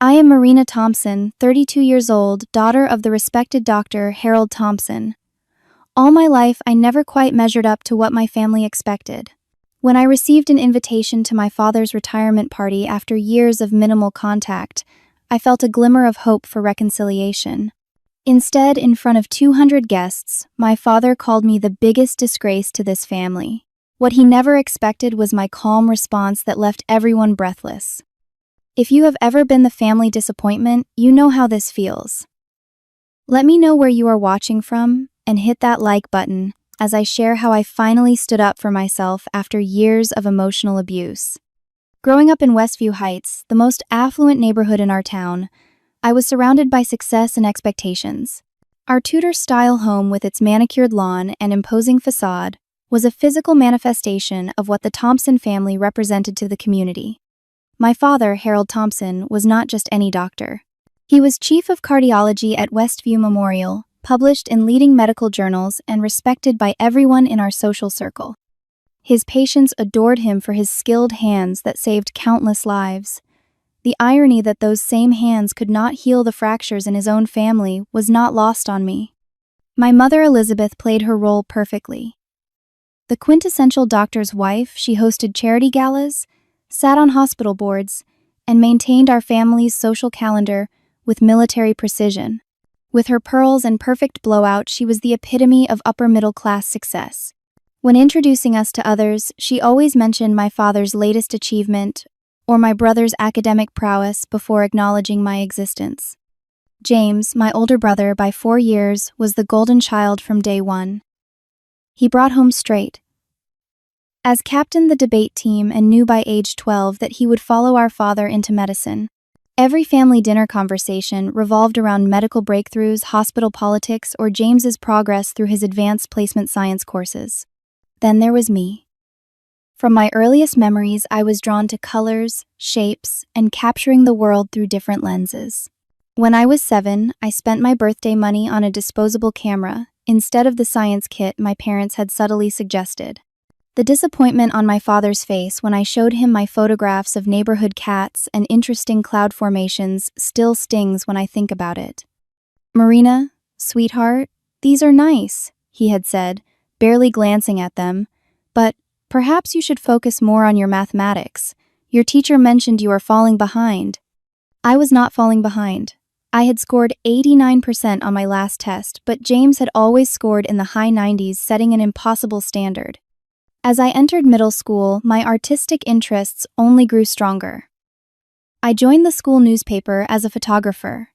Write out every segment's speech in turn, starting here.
I am Marina Thompson, 32 years old, daughter of the respected Dr. Harold Thompson. All my life, I never quite measured up to what my family expected. When I received an invitation to my father's retirement party after years of minimal contact, I felt a glimmer of hope for reconciliation. Instead, in front of 200 guests, my father called me the biggest disgrace to this family. What he never expected was my calm response that left everyone breathless. If you have ever been the family disappointment, you know how this feels. Let me know where you are watching from, and hit that like button as I share how I finally stood up for myself after years of emotional abuse. Growing up in Westview Heights, the most affluent neighborhood in our town, I was surrounded by success and expectations. Our Tudor-style home with its manicured lawn and imposing facade was a physical manifestation of what the Thompson family represented to the community. My father, Harold Thompson, was not just any doctor. He was chief of cardiology at Westview Memorial, published in leading medical journals and respected by everyone in our social circle. His patients adored him for his skilled hands that saved countless lives. The irony that those same hands could not heal the fractures in his own family was not lost on me. My mother, Elizabeth, played her role perfectly. The quintessential doctor's wife, she hosted charity galas, sat on hospital boards, and maintained our family's social calendar with military precision. With her pearls and perfect blowout, she was the epitome of upper-middle-class success. When introducing us to others, she always mentioned my father's latest achievement or my brother's academic prowess before acknowledging my existence. James, my older brother by 4 years, was the golden child from day one. He brought home straight. As captained the debate team and knew by age 12 that he would follow our father into medicine. Every family dinner conversation revolved around medical breakthroughs, hospital politics, or James's progress through his advanced placement science courses. Then there was me. From my earliest memories, I was drawn to colors, shapes, and capturing the world through different lenses. When I was 7, I spent my birthday money on a disposable camera instead of the science kit my parents had subtly suggested. The disappointment on my father's face when I showed him my photographs of neighborhood cats and interesting cloud formations still stings when I think about it. "Marina, sweetheart, these are nice," he had said, barely glancing at them, "but perhaps you should focus more on your mathematics. Your teacher mentioned you are falling behind." I was not falling behind. I had scored 89% on my last test, but James had always scored in the high 90s, setting an impossible standard. As I entered middle school, my artistic interests only grew stronger. I joined the school newspaper as a photographer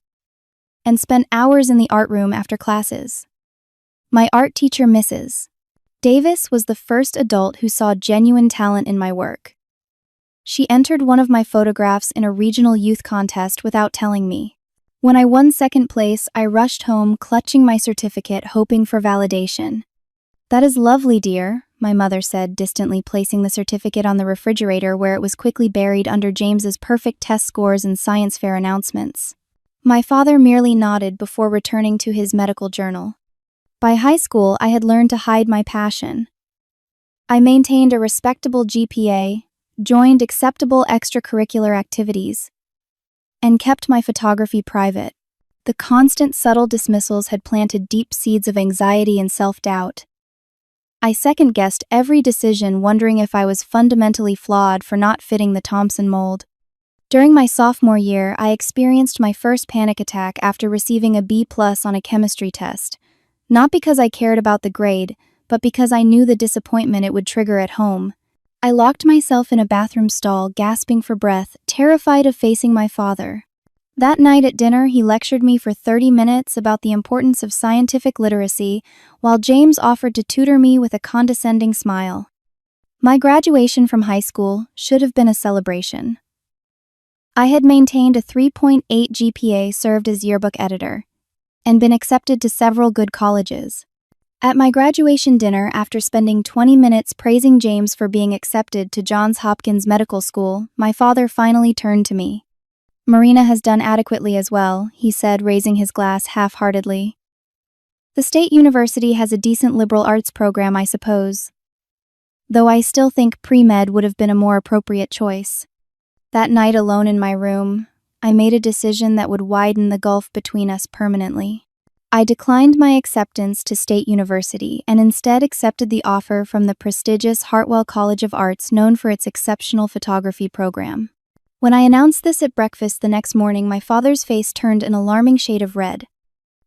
and spent hours in the art room after classes. My art teacher, Mrs. Davis, was the first adult who saw genuine talent in my work. She entered one of my photographs in a regional youth contest without telling me. When I won second place, I rushed home, clutching my certificate, hoping for validation. "That is lovely, dear," my mother said, distantly, placing the certificate on the refrigerator where it was quickly buried under James's perfect test scores and science fair announcements. My father merely nodded before returning to his medical journal. By high school, I had learned to hide my passion. I maintained a respectable GPA, joined acceptable extracurricular activities, and kept my photography private. The constant subtle dismissals had planted deep seeds of anxiety and self-doubt. I second-guessed every decision, wondering if I was fundamentally flawed for not fitting the Thompson mold. During my sophomore year, I experienced my first panic attack after receiving a B+ on a chemistry test, not because I cared about the grade, but because I knew the disappointment it would trigger at home. I locked myself in a bathroom stall, gasping for breath, terrified of facing my father. That night at dinner, he lectured me for 30 minutes about the importance of scientific literacy, while James offered to tutor me with a condescending smile. My graduation from high school should have been a celebration. I had maintained a 3.8 GPA, served as yearbook editor, and been accepted to several good colleges. At my graduation dinner, after spending 20 minutes praising James for being accepted to Johns Hopkins Medical School, my father finally turned to me. "Marina has done adequately as well," he said, raising his glass half-heartedly. "The state university has a decent liberal arts program, I suppose. Though I still think pre-med would have been a more appropriate choice." That night alone in my room, I made a decision that would widen the gulf between us permanently. I declined my acceptance to State University and instead accepted the offer from the prestigious Hartwell College of Arts, known for its exceptional photography program. When I announced this at breakfast the next morning, my father's face turned an alarming shade of red.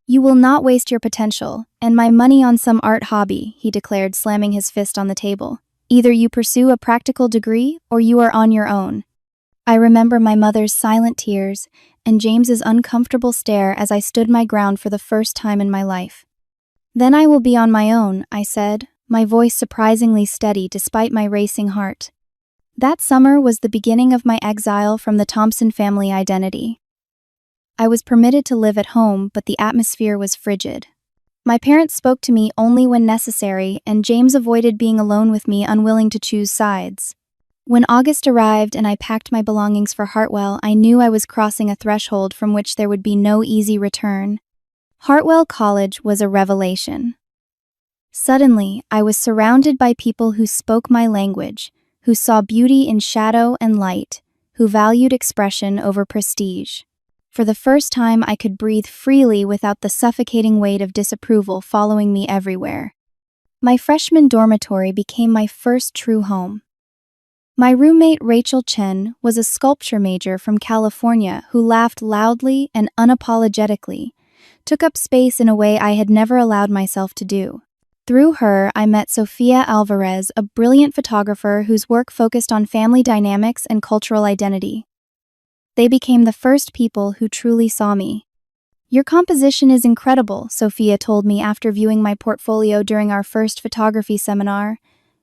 "You will not waste your potential and my money on some art hobby," he declared, slamming his fist on the table. "Either you pursue a practical degree or you are on your own." I remember my mother's silent tears and James's uncomfortable stare as I stood my ground for the first time in my life. "Then I will be on my own," I said, my voice surprisingly steady despite my racing heart. That summer was the beginning of my exile from the Thompson family identity. I was permitted to live at home, but the atmosphere was frigid. My parents spoke to me only when necessary, and James avoided being alone with me, unwilling to choose sides. When August arrived and I packed my belongings for Hartwell, I knew I was crossing a threshold from which there would be no easy return. Hartwell College was a revelation. Suddenly, I was surrounded by people who spoke my language, who saw beauty in shadow and light, who valued expression over prestige. For the first time, I could breathe freely without the suffocating weight of disapproval following me everywhere. My freshman dormitory became my first true home. My roommate Rachel Chen was a sculpture major from California who laughed loudly and unapologetically, took up space in a way I had never allowed myself to do. Through her, I met Sofia Alvarez, a brilliant photographer whose work focused on family dynamics and cultural identity. They became the first people who truly saw me. "Your composition is incredible," Sofia told me after viewing my portfolio during our first photography seminar.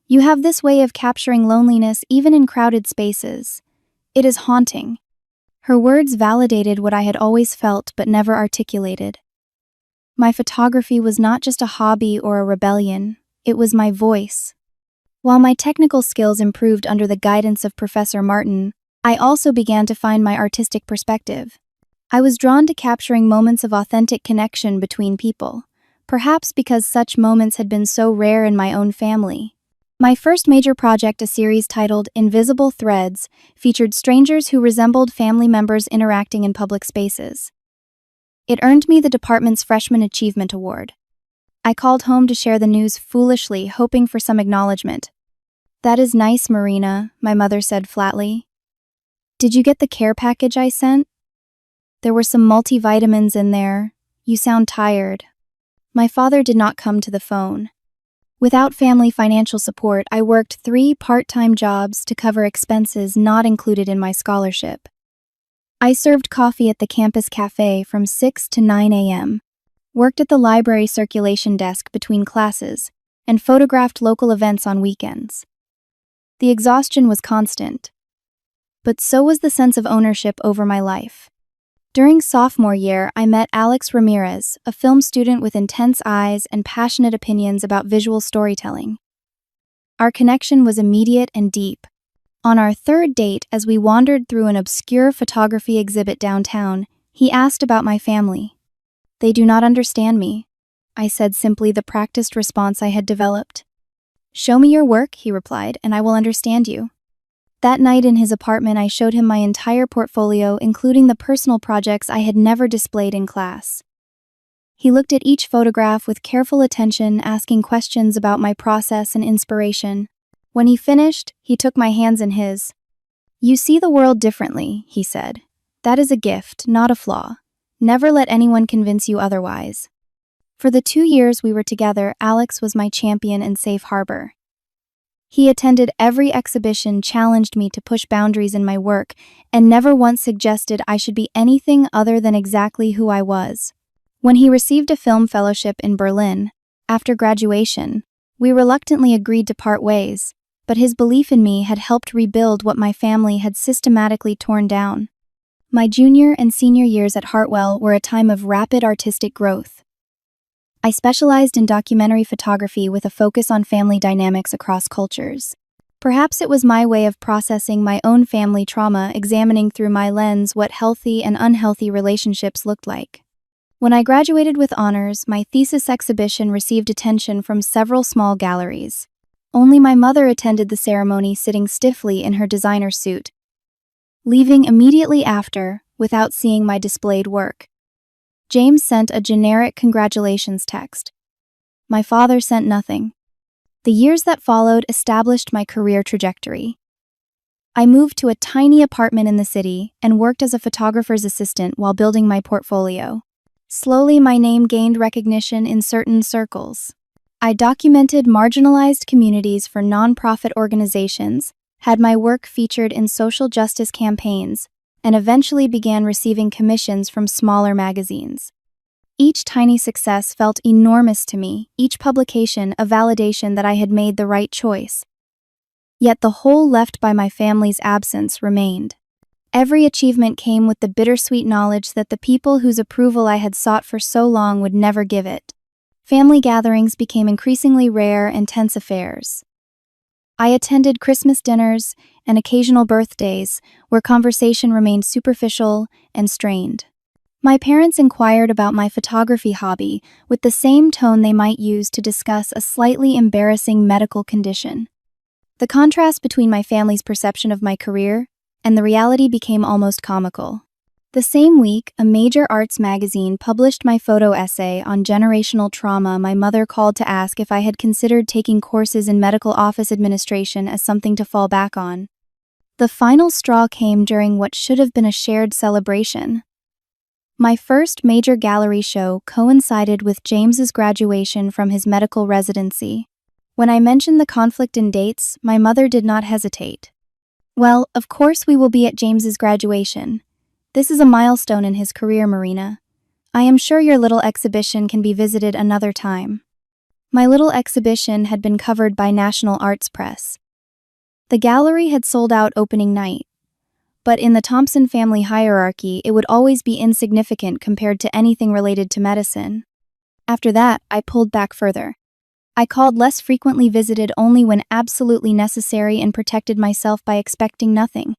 "You have this way of capturing loneliness even in crowded spaces. It is haunting." Her words validated what I had always felt but never articulated. My photography was not just a hobby or a rebellion, it was my voice. While my technical skills improved under the guidance of Professor Martin, I also began to find my artistic perspective. I was drawn to capturing moments of authentic connection between people, perhaps because such moments had been so rare in my own family. My first major project, a series titled Invisible Threads, featured strangers who resembled family members interacting in public spaces. It earned me the department's Freshman Achievement Award. I called home to share the news foolishly, hoping for some acknowledgement. "That is nice, Marina," my mother said flatly. "Did you get the care package I sent? There were some multivitamins in there. You sound tired." My father did not come to the phone. Without family financial support, I worked 3 part-time jobs to cover expenses not included in my scholarship. I served coffee at the campus cafe from 6 to 9 a.m., worked at the library circulation desk between classes, and photographed local events on weekends. The exhaustion was constant, but so was the sense of ownership over my life. During sophomore year, I met Alex Ramirez, a film student with intense eyes and passionate opinions about visual storytelling. Our connection was immediate and deep. On our third date, as we wandered through an obscure photography exhibit downtown, he asked about my family. "They do not understand me," I said, simply, the practiced response I had developed. "Show me your work," he replied, "and I will understand you." That night in his apartment, I showed him my entire portfolio, including the personal projects I had never displayed in class. He looked at each photograph with careful attention, asking questions about my process and inspiration. When he finished, he took my hands in his. "You see the world differently," he said. "That is a gift, not a flaw. Never let anyone convince you otherwise." For the 2 years we were together, Alex was my champion and safe harbor. He attended every exhibition, challenged me to push boundaries in my work, and never once suggested I should be anything other than exactly who I was. When he received a film fellowship in Berlin, after graduation, we reluctantly agreed to part ways, but his belief in me had helped rebuild what my family had systematically torn down. My junior and senior years at Hartwell were a time of rapid artistic growth. I specialized in documentary photography with a focus on family dynamics across cultures. Perhaps it was my way of processing my own family trauma, examining through my lens what healthy and unhealthy relationships looked like. When I graduated with honors, my thesis exhibition received attention from several small galleries. Only my mother attended the ceremony, sitting stiffly in her designer suit. Leaving immediately after, without seeing my displayed work. James sent a generic congratulations text. My father sent nothing. The years that followed established my career trajectory. I moved to a tiny apartment in the city and worked as a photographer's assistant while building my portfolio. Slowly, my name gained recognition in certain circles. I documented marginalized communities for nonprofit organizations, had my work featured in social justice campaigns, and eventually began receiving commissions from smaller magazines. Each tiny success felt enormous to me, each publication a validation that I had made the right choice. Yet the hole left by my family's absence remained. Every achievement came with the bittersweet knowledge that the people whose approval I had sought for so long would never give it. Family gatherings became increasingly rare and tense affairs. I attended Christmas dinners and occasional birthdays where conversation remained superficial and strained. My parents inquired about my photography hobby with the same tone they might use to discuss a slightly embarrassing medical condition. The contrast between my family's perception of my career and the reality became almost comical. The same week, a major arts magazine published my photo essay on generational trauma. My mother called to ask if I had considered taking courses in medical office administration as something to fall back on. The final straw came during what should have been a shared celebration. My first major gallery show coincided with James's graduation from his medical residency. When I mentioned the conflict in dates, my mother did not hesitate. Well, of course we will be at James's graduation. This is a milestone in his career, Marina. I am sure your little exhibition can be visited another time. My little exhibition had been covered by National Arts Press. The gallery had sold out opening night, but in the Thompson family hierarchy, it would always be insignificant compared to anything related to medicine. After that, I pulled back further. I called less frequently, visited only when absolutely necessary, and protected myself by expecting nothing.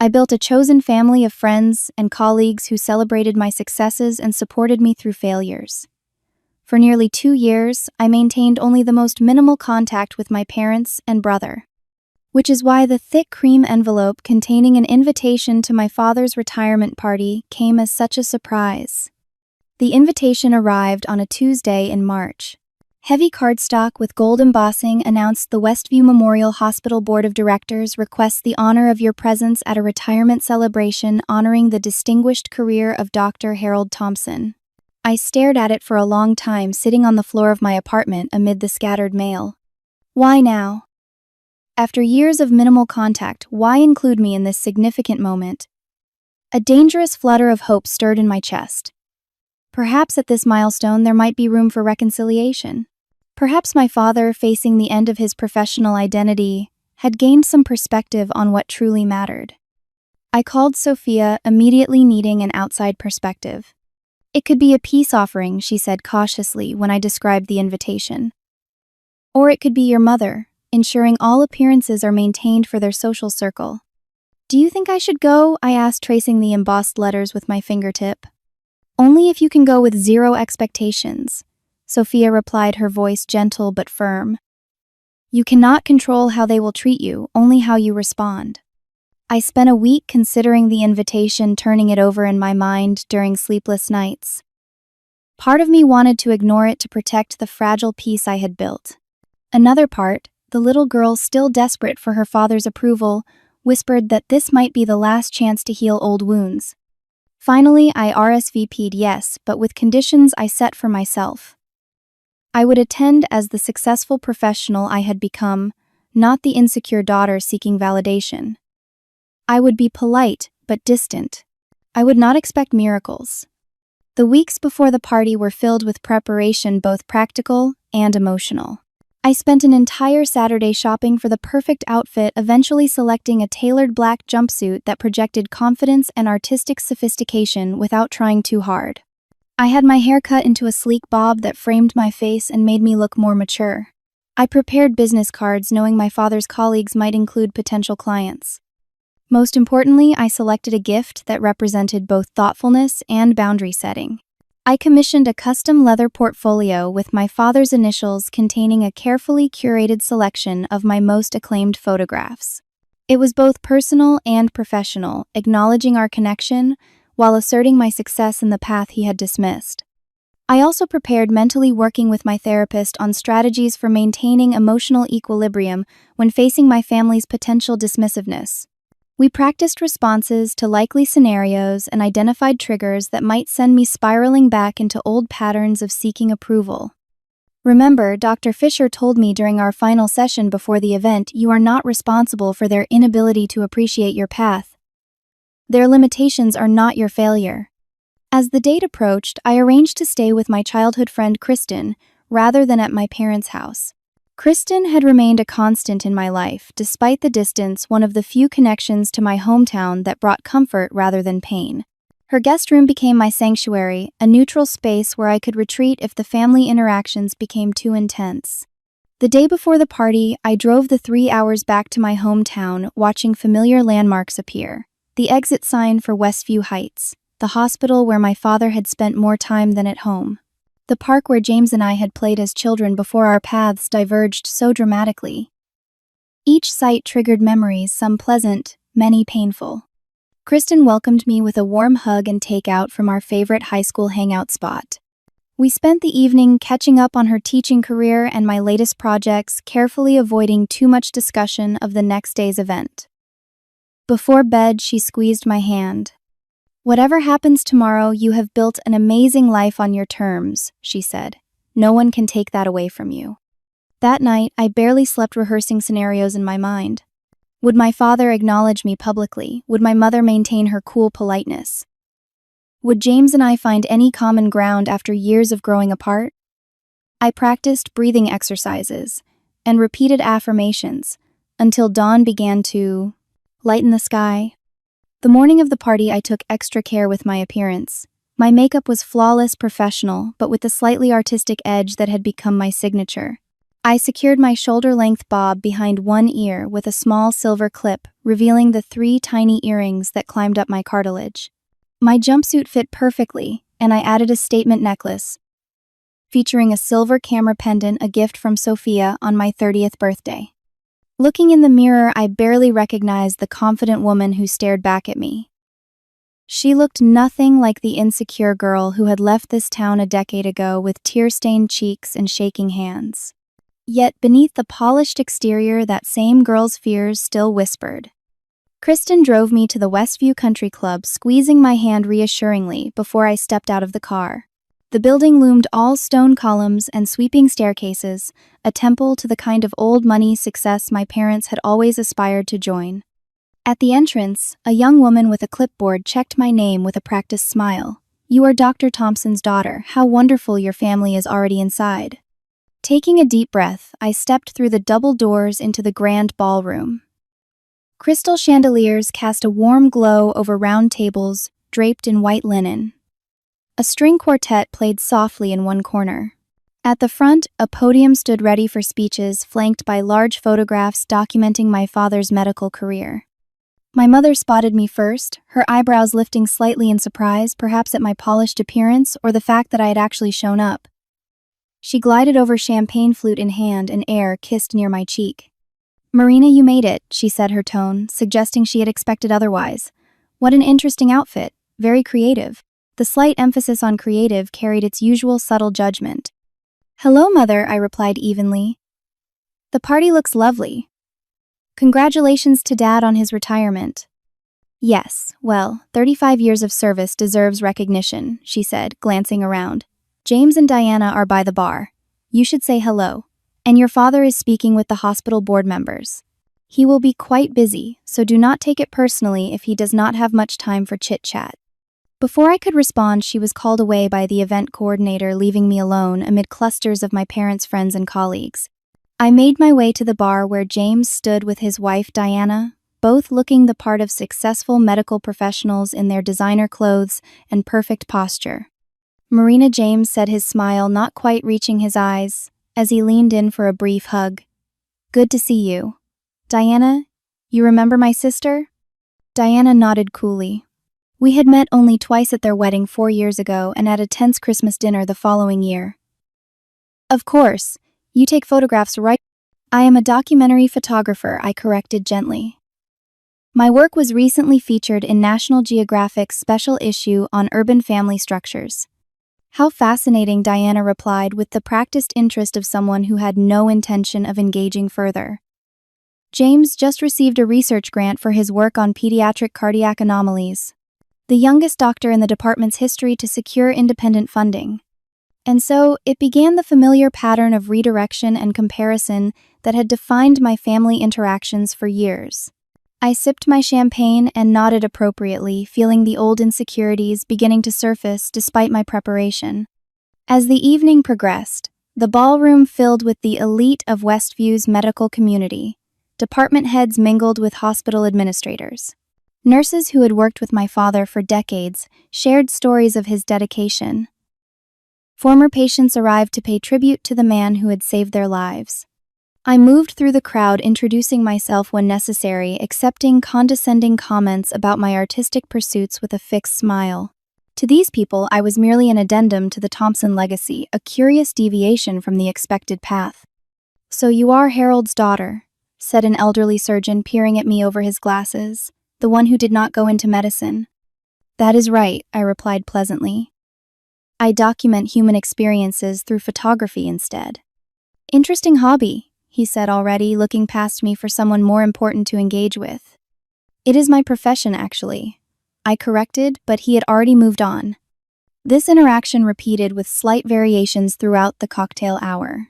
I built a chosen family of friends and colleagues who celebrated my successes and supported me through failures. For nearly 2 years, I maintained only the most minimal contact with my parents and brother, which is why the thick cream envelope containing an invitation to my father's retirement party came as such a surprise. The invitation arrived on a Tuesday in March. Heavy cardstock with gold embossing announced the Westview Memorial Hospital Board of Directors requests the honor of your presence at a retirement celebration honoring the distinguished career of Dr. Harold Thompson. I stared at it for a long time, sitting on the floor of my apartment amid the scattered mail. Why now? After years of minimal contact, why include me in this significant moment? A dangerous flutter of hope stirred in my chest. Perhaps at this milestone there might be room for reconciliation. Perhaps my father, facing the end of his professional identity, had gained some perspective on what truly mattered. I called Sophia, immediately needing an outside perspective. It could be a peace offering, she said cautiously when I described the invitation. Or it could be your mother, ensuring all appearances are maintained for their social circle. Do you think I should go? I asked, tracing the embossed letters with my fingertip. Only if you can go with zero expectations, Sophia replied, her voice gentle but firm. You cannot control how they will treat you, only how you respond. I spent a week considering the invitation, turning it over in my mind during sleepless nights. Part of me wanted to ignore it to protect the fragile peace I had built. Another part, the little girl still desperate for her father's approval, whispered that this might be the last chance to heal old wounds. Finally, I RSVP'd yes, but with conditions I set for myself. I would attend as the successful professional I had become, not the insecure daughter seeking validation. I would be polite, but distant. I would not expect miracles. The weeks before the party were filled with preparation, both practical and emotional. I spent an entire Saturday shopping for the perfect outfit, eventually selecting a tailored black jumpsuit that projected confidence and artistic sophistication without trying too hard. I had my hair cut into a sleek bob that framed my face and made me look more mature. I prepared business cards knowing my father's colleagues might include potential clients. Most importantly, I selected a gift that represented both thoughtfulness and boundary setting. I commissioned a custom leather portfolio with my father's initials containing a carefully curated selection of my most acclaimed photographs. It was both personal and professional, acknowledging our connection while asserting my success in the path he had dismissed. I also prepared mentally, working with my therapist on strategies for maintaining emotional equilibrium when facing my family's potential dismissiveness. We practiced responses to likely scenarios and identified triggers that might send me spiraling back into old patterns of seeking approval. Remember, Dr. Fisher told me during our final session before the event, you are not responsible for their inability to appreciate your path. Their limitations are not your failure. As the date approached, I arranged to stay with my childhood friend Kristen, rather than at my parents' house. Kristen had remained a constant in my life, despite the distance, one of the few connections to my hometown that brought comfort rather than pain. Her guest room became my sanctuary, a neutral space where I could retreat if the family interactions became too intense. The day before the party, I drove the 3 hours back to my hometown, watching familiar landmarks appear. The exit sign for Westview Heights, the hospital where my father had spent more time than at home, the park where James and I had played as children before our paths diverged so dramatically. Each sight triggered memories, some pleasant, many painful. Kristen welcomed me with a warm hug and takeout from our favorite high school hangout spot. We spent the evening catching up on her teaching career and my latest projects, carefully avoiding too much discussion of the next day's event. Before bed, she squeezed my hand. "Whatever happens tomorrow, you have built an amazing life on your terms," she said. "No one can take that away from you." That night, I barely slept, rehearsing scenarios in my mind. Would my father acknowledge me publicly? Would my mother maintain her cool politeness? Would James and I find any common ground after years of growing apart? I practiced breathing exercises and repeated affirmations until dawn began to lighten the sky. The morning of the party, I took extra care with my appearance. My makeup was flawless, professional, but with the slightly artistic edge that had become my signature. I secured my shoulder-length bob behind one ear with a small silver clip, revealing the 3 tiny earrings that climbed up my cartilage. My jumpsuit fit perfectly, and I added a statement necklace, featuring a silver camera pendant, a gift from Sophia on my 30th birthday. Looking in the mirror, I barely recognized the confident woman who stared back at me. She looked nothing like the insecure girl who had left this town a decade ago with tear-stained cheeks and shaking hands. Yet beneath the polished exterior, that same girl's fears still whispered. Kristen drove me to the Westview Country Club, squeezing my hand reassuringly before I stepped out of the car. The building loomed, all stone columns and sweeping staircases, a temple to the kind of old-money success my parents had always aspired to join. At the entrance, a young woman with a clipboard checked my name with a practiced smile. "You are Dr. Thompson's daughter. How wonderful your family is already inside." Taking a deep breath, I stepped through the double doors into the grand ballroom. Crystal chandeliers cast a warm glow over round tables draped in white linen. A string quartet played softly in one corner. At the front, a podium stood ready for speeches, flanked by large photographs documenting my father's medical career. My mother spotted me first, her eyebrows lifting slightly in surprise, perhaps at my polished appearance or the fact that I had actually shown up. She glided over, champagne flute in hand, and air kissed near my cheek. "Marina, you made it," she said, her tone suggesting she had expected otherwise. "What an interesting outfit. Very creative." The slight emphasis on creative carried its usual subtle judgment. "Hello, Mother," I replied evenly. "The party looks lovely. Congratulations to Dad on his retirement." "Yes, well, 35 years of service deserves recognition," she said, glancing around. "James and Diana are by the bar. You should say hello. And your father is speaking with the hospital board members. He will be quite busy, so do not take it personally if he does not have much time for chit-chat." Before I could respond, she was called away by the event coordinator, leaving me alone amid clusters of my parents' friends and colleagues. I made my way to the bar where James stood with his wife Diana, both looking the part of successful medical professionals in their designer clothes and perfect posture. "Marina," James said, his smile not quite reaching his eyes, as he leaned in for a brief hug. "Good to see you." "Diana, you remember my sister?" Diana nodded coolly. We had met only twice, at their wedding 4 years ago and at a tense Christmas dinner the following year. "Of course. You take photographs, right?" "I am a documentary photographer," I corrected gently. My work was recently featured in National Geographic's special issue on urban family structures. How fascinating, Diana replied with the practiced interest of someone who had no intention of engaging further. James just received a research grant for his work on pediatric cardiac anomalies, the youngest doctor in the department's history to secure independent funding. And so, it began the familiar pattern of redirection and comparison that had defined my family interactions for years. I sipped my champagne and nodded appropriately, feeling the old insecurities beginning to surface despite my preparation. As the evening progressed, the ballroom filled with the elite of Westview's medical community. Department heads mingled with hospital administrators. Nurses who had worked with my father for decades shared stories of his dedication. Former patients arrived to pay tribute to the man who had saved their lives. I moved through the crowd, introducing myself when necessary, accepting condescending comments about my artistic pursuits with a fixed smile. To these people, I was merely an addendum to the Thompson legacy, a curious deviation from the expected path. "So you are Harold's daughter," said an elderly surgeon, peering at me over his glasses, "the one who did not go into medicine." "That is right," I replied pleasantly. "I document human experiences through photography instead." "Interesting hobby," he said, already looking past me for someone more important to engage with. "It is my profession, actually," I corrected, but he had already moved on. This interaction repeated with slight variations throughout the cocktail hour.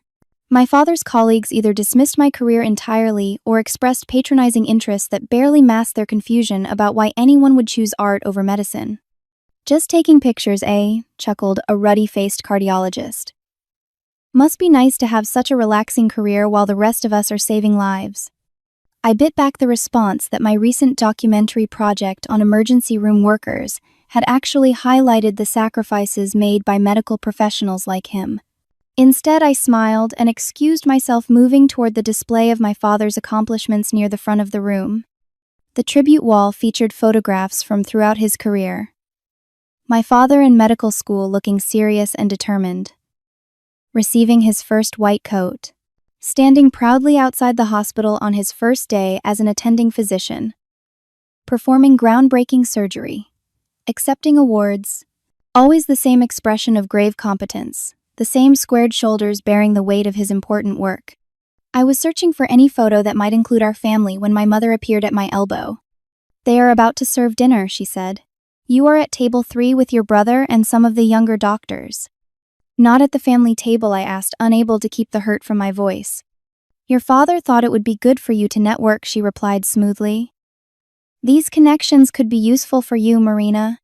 My father's colleagues either dismissed my career entirely or expressed patronizing interests that barely masked their confusion about why anyone would choose art over medicine. "Just taking pictures, eh?" chuckled a ruddy-faced cardiologist. "Must be nice to have such a relaxing career while the rest of us are saving lives." I bit back the response that my recent documentary project on emergency room workers had actually highlighted the sacrifices made by medical professionals like him. Instead, I smiled and excused myself, moving toward the display of my father's accomplishments near the front of the room. The tribute wall featured photographs from throughout his career. My father in medical school, looking serious and determined. Receiving his first white coat. Standing proudly outside the hospital on his first day as an attending physician. Performing groundbreaking surgery. Accepting awards. Always the same expression of grave competence, the same squared shoulders bearing the weight of his important work. I was searching for any photo that might include our family when my mother appeared at my elbow. "They are about to serve dinner," she said. "You are at table 3 with your brother and some of the younger doctors." "Not at the family table," I asked, unable to keep the hurt from my voice. "Your father thought it would be good for you to network," she replied smoothly. "These connections could be useful for you, Marina."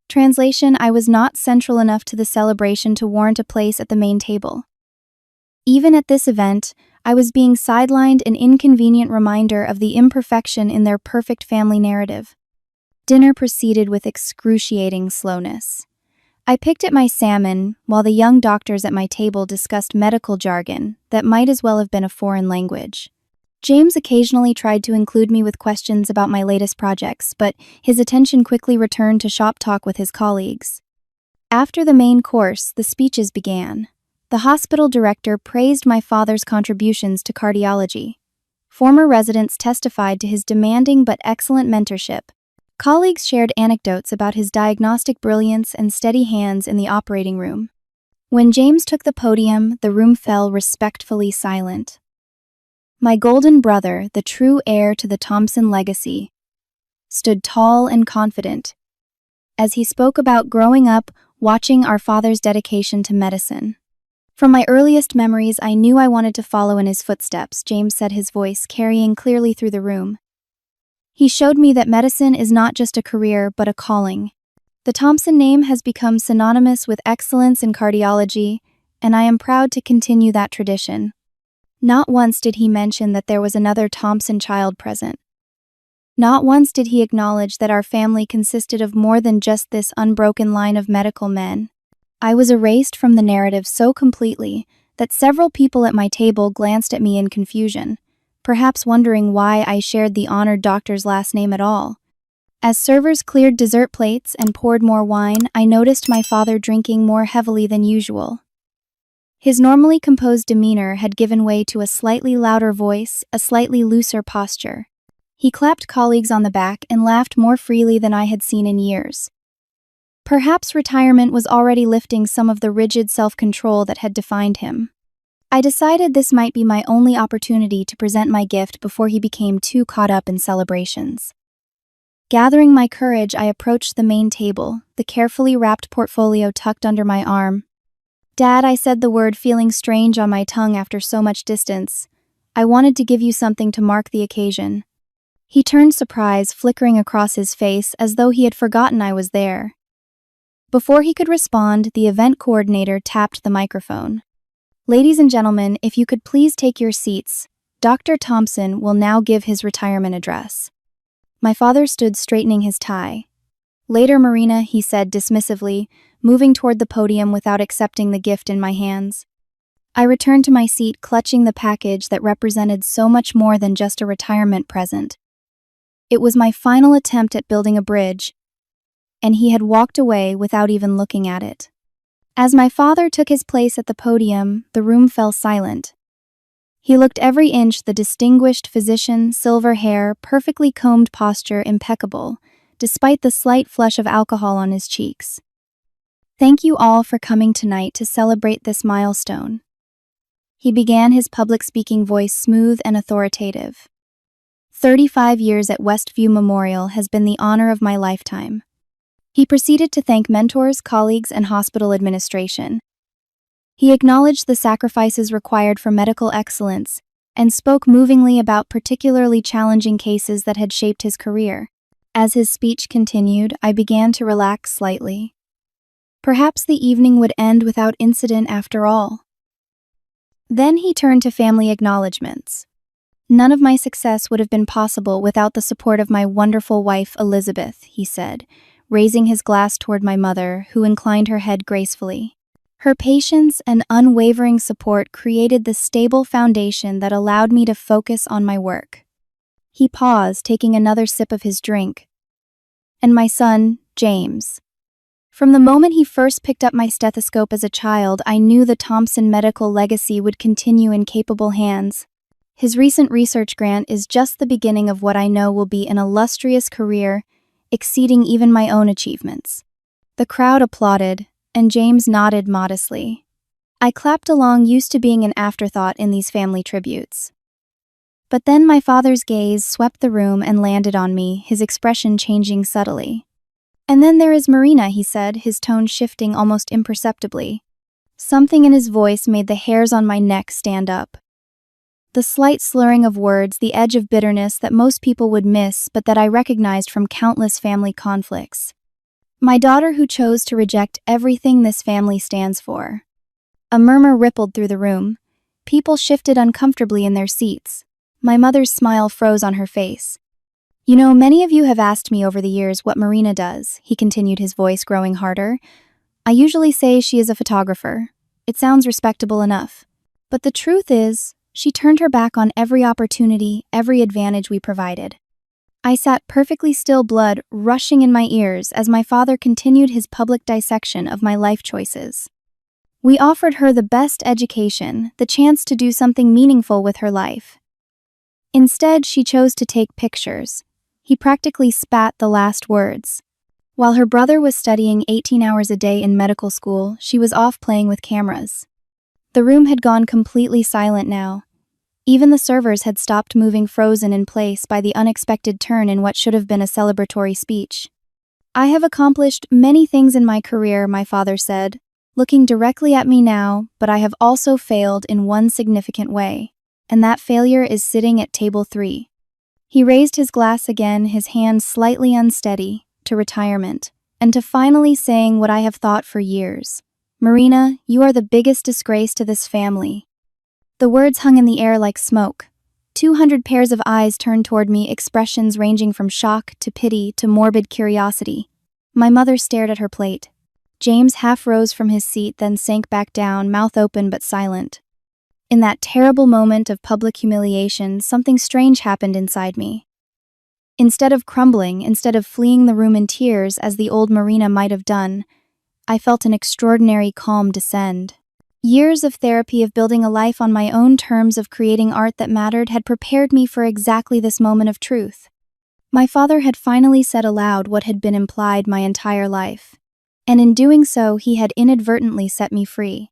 Translation: I was not central enough to the celebration to warrant a place at the main table. Even at this event, I was being sidelined, an inconvenient reminder of the imperfection in their perfect family narrative. Dinner proceeded with excruciating slowness. I picked at my salmon, while the young doctors at my table discussed medical jargon that might as well have been a foreign language. James occasionally tried to include me with questions about my latest projects, but his attention quickly returned to shop talk with his colleagues. After the main course, the speeches began. The hospital director praised my father's contributions to cardiology. Former residents testified to his demanding but excellent mentorship. Colleagues shared anecdotes about his diagnostic brilliance and steady hands in the operating room. When James took the podium, the room fell respectfully silent. My golden brother, the true heir to the Thompson legacy, stood tall and confident as he spoke about growing up watching our father's dedication to medicine. "From my earliest memories, I knew I wanted to follow in his footsteps," James said, his voice carrying clearly through the room. "He showed me that medicine is not just a career, but a calling. The Thompson name has become synonymous with excellence in cardiology, and I am proud to continue that tradition." Not once did he mention that there was another Thompson child present. Not once did he acknowledge that our family consisted of more than just this unbroken line of medical men. I was erased from the narrative so completely that several people at my table glanced at me in confusion, perhaps wondering why I shared the honored doctor's last name at all. As servers cleared dessert plates and poured more wine, I noticed my father drinking more heavily than usual. His normally composed demeanor had given way to a slightly louder voice, a slightly looser posture. He clapped colleagues on the back and laughed more freely than I had seen in years. Perhaps retirement was already lifting some of the rigid self-control that had defined him. I decided this might be my only opportunity to present my gift before he became too caught up in celebrations. Gathering my courage, I approached the main table, the carefully wrapped portfolio tucked under my arm. "Dad," I said, the word feeling strange on my tongue after so much distance. "I wanted to give you something to mark the occasion." He turned, surprise flickering across his face as though he had forgotten I was there. Before he could respond, the event coordinator tapped the microphone. "Ladies and gentlemen, if you could please take your seats, Dr. Thompson will now give his retirement address." My father stood straightening his tie. "Later, Marina," he said dismissively, moving toward the podium without accepting the gift in my hands. I returned to my seat, clutching the package that represented so much more than just a retirement present. It was my final attempt at building a bridge, and he had walked away without even looking at it. As my father took his place at the podium, the room fell silent. He looked every inch the distinguished physician, silver hair, perfectly combed posture, impeccable, despite the slight flush of alcohol on his cheeks. "Thank you all for coming tonight to celebrate this milestone." He began, his public speaking voice smooth and authoritative. 35 years at Westview Memorial has been the honor of my lifetime." He proceeded to thank mentors, colleagues, and hospital administration. He acknowledged the sacrifices required for medical excellence and spoke movingly about particularly challenging cases that had shaped his career. As his speech continued, I began to relax slightly. Perhaps the evening would end without incident after all. Then he turned to family acknowledgments. "None of my success would have been possible without the support of my wonderful wife, Elizabeth," he said, raising his glass toward my mother, who inclined her head gracefully. "Her patience and unwavering support created the stable foundation that allowed me to focus on my work." He paused, taking another sip of his drink. "And my son, James. From the moment he first picked up my stethoscope as a child, I knew the Thompson medical legacy would continue in capable hands. His recent research grant is just the beginning of what I know will be an illustrious career, exceeding even my own achievements." The crowd applauded, and James nodded modestly. I clapped along, used to being an afterthought in these family tributes. But then my father's gaze swept the room and landed on me, his expression changing subtly. "And then there is Marina," he said, his tone shifting almost imperceptibly. Something in his voice made the hairs on my neck stand up. The slight slurring of words, the edge of bitterness that most people would miss but that I recognized from countless family conflicts. "My daughter who chose to reject everything this family stands for." A murmur rippled through the room. People shifted uncomfortably in their seats. My mother's smile froze on her face. "You know, many of you have asked me over the years what Marina does," he continued, his voice growing harder. "I usually say she is a photographer. It sounds respectable enough. But the truth is, she turned her back on every opportunity, every advantage we provided." I sat perfectly still, blood rushing in my ears as my father continued his public dissection of my life choices. "We offered her the best education, the chance to do something meaningful with her life. Instead, she chose to take pictures." He practically spat the last words. "While her brother was studying 18 hours a day in medical school, she was off playing with cameras." The room had gone completely silent now. Even the servers had stopped moving, frozen in place by the unexpected turn in what should have been a celebratory speech. "I have accomplished many things in my career," my father said, looking directly at me now, "but I have also failed in one significant way, and that failure is sitting at table 3. He raised his glass again, his hand slightly unsteady, to retirement, and to finally saying what I have thought for years. "Marina, you are the biggest disgrace to this family." The words hung in the air like smoke. 200 pairs of eyes turned toward me, expressions ranging from shock to pity to morbid curiosity. My mother stared at her plate. James half rose from his seat, then sank back down, mouth open but silent. In that terrible moment of public humiliation, something strange happened inside me. Instead of crumbling, instead of fleeing the room in tears as the old Marina might have done, I felt an extraordinary calm descend. Years of therapy of building a life on my own terms of creating art that mattered had prepared me for exactly this moment of truth. My father had finally said aloud what had been implied my entire life. And in doing so, he had inadvertently set me free.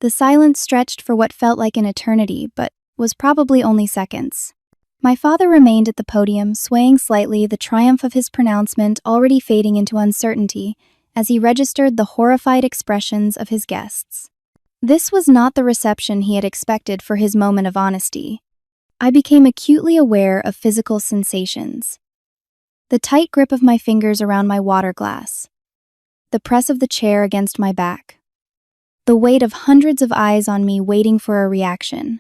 The silence stretched for what felt like an eternity, but was probably only seconds. My father remained at the podium, swaying slightly, the triumph of his pronouncement already fading into uncertainty as he registered the horrified expressions of his guests. This was not the reception he had expected for his moment of honesty. I became acutely aware of physical sensations. The tight grip of my fingers around my water glass. The press of the chair against my back. The weight of hundreds of eyes on me waiting for a reaction.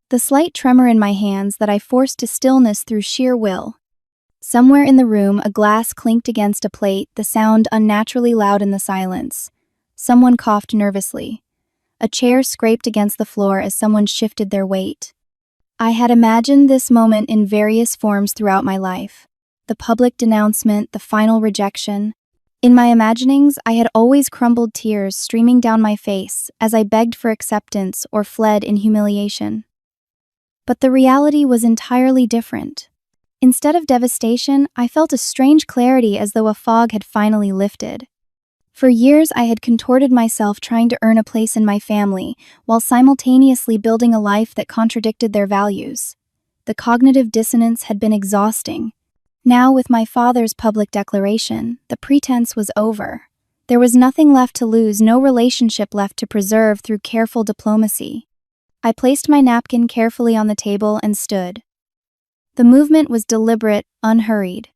The slight tremor in my hands that I forced to stillness through sheer will. Somewhere in the room, a glass clinked against a plate, the sound unnaturally loud in the silence. Someone coughed nervously. A chair scraped against the floor as someone shifted their weight. I had imagined this moment in various forms throughout my life. The public denouncement, the final rejection. In my imaginings, I had always crumbled tears streaming down my face as I begged for acceptance or fled in humiliation. But the reality was entirely different. Instead of devastation, I felt a strange clarity as though a fog had finally lifted. For years, I had contorted myself trying to earn a place in my family, while simultaneously building a life that contradicted their values. The cognitive dissonance had been exhausting. Now, with my father's public declaration, the pretense was over. There was nothing left to lose, no relationship left to preserve through careful diplomacy. I placed my napkin carefully on the table and stood. The movement was deliberate, unhurried.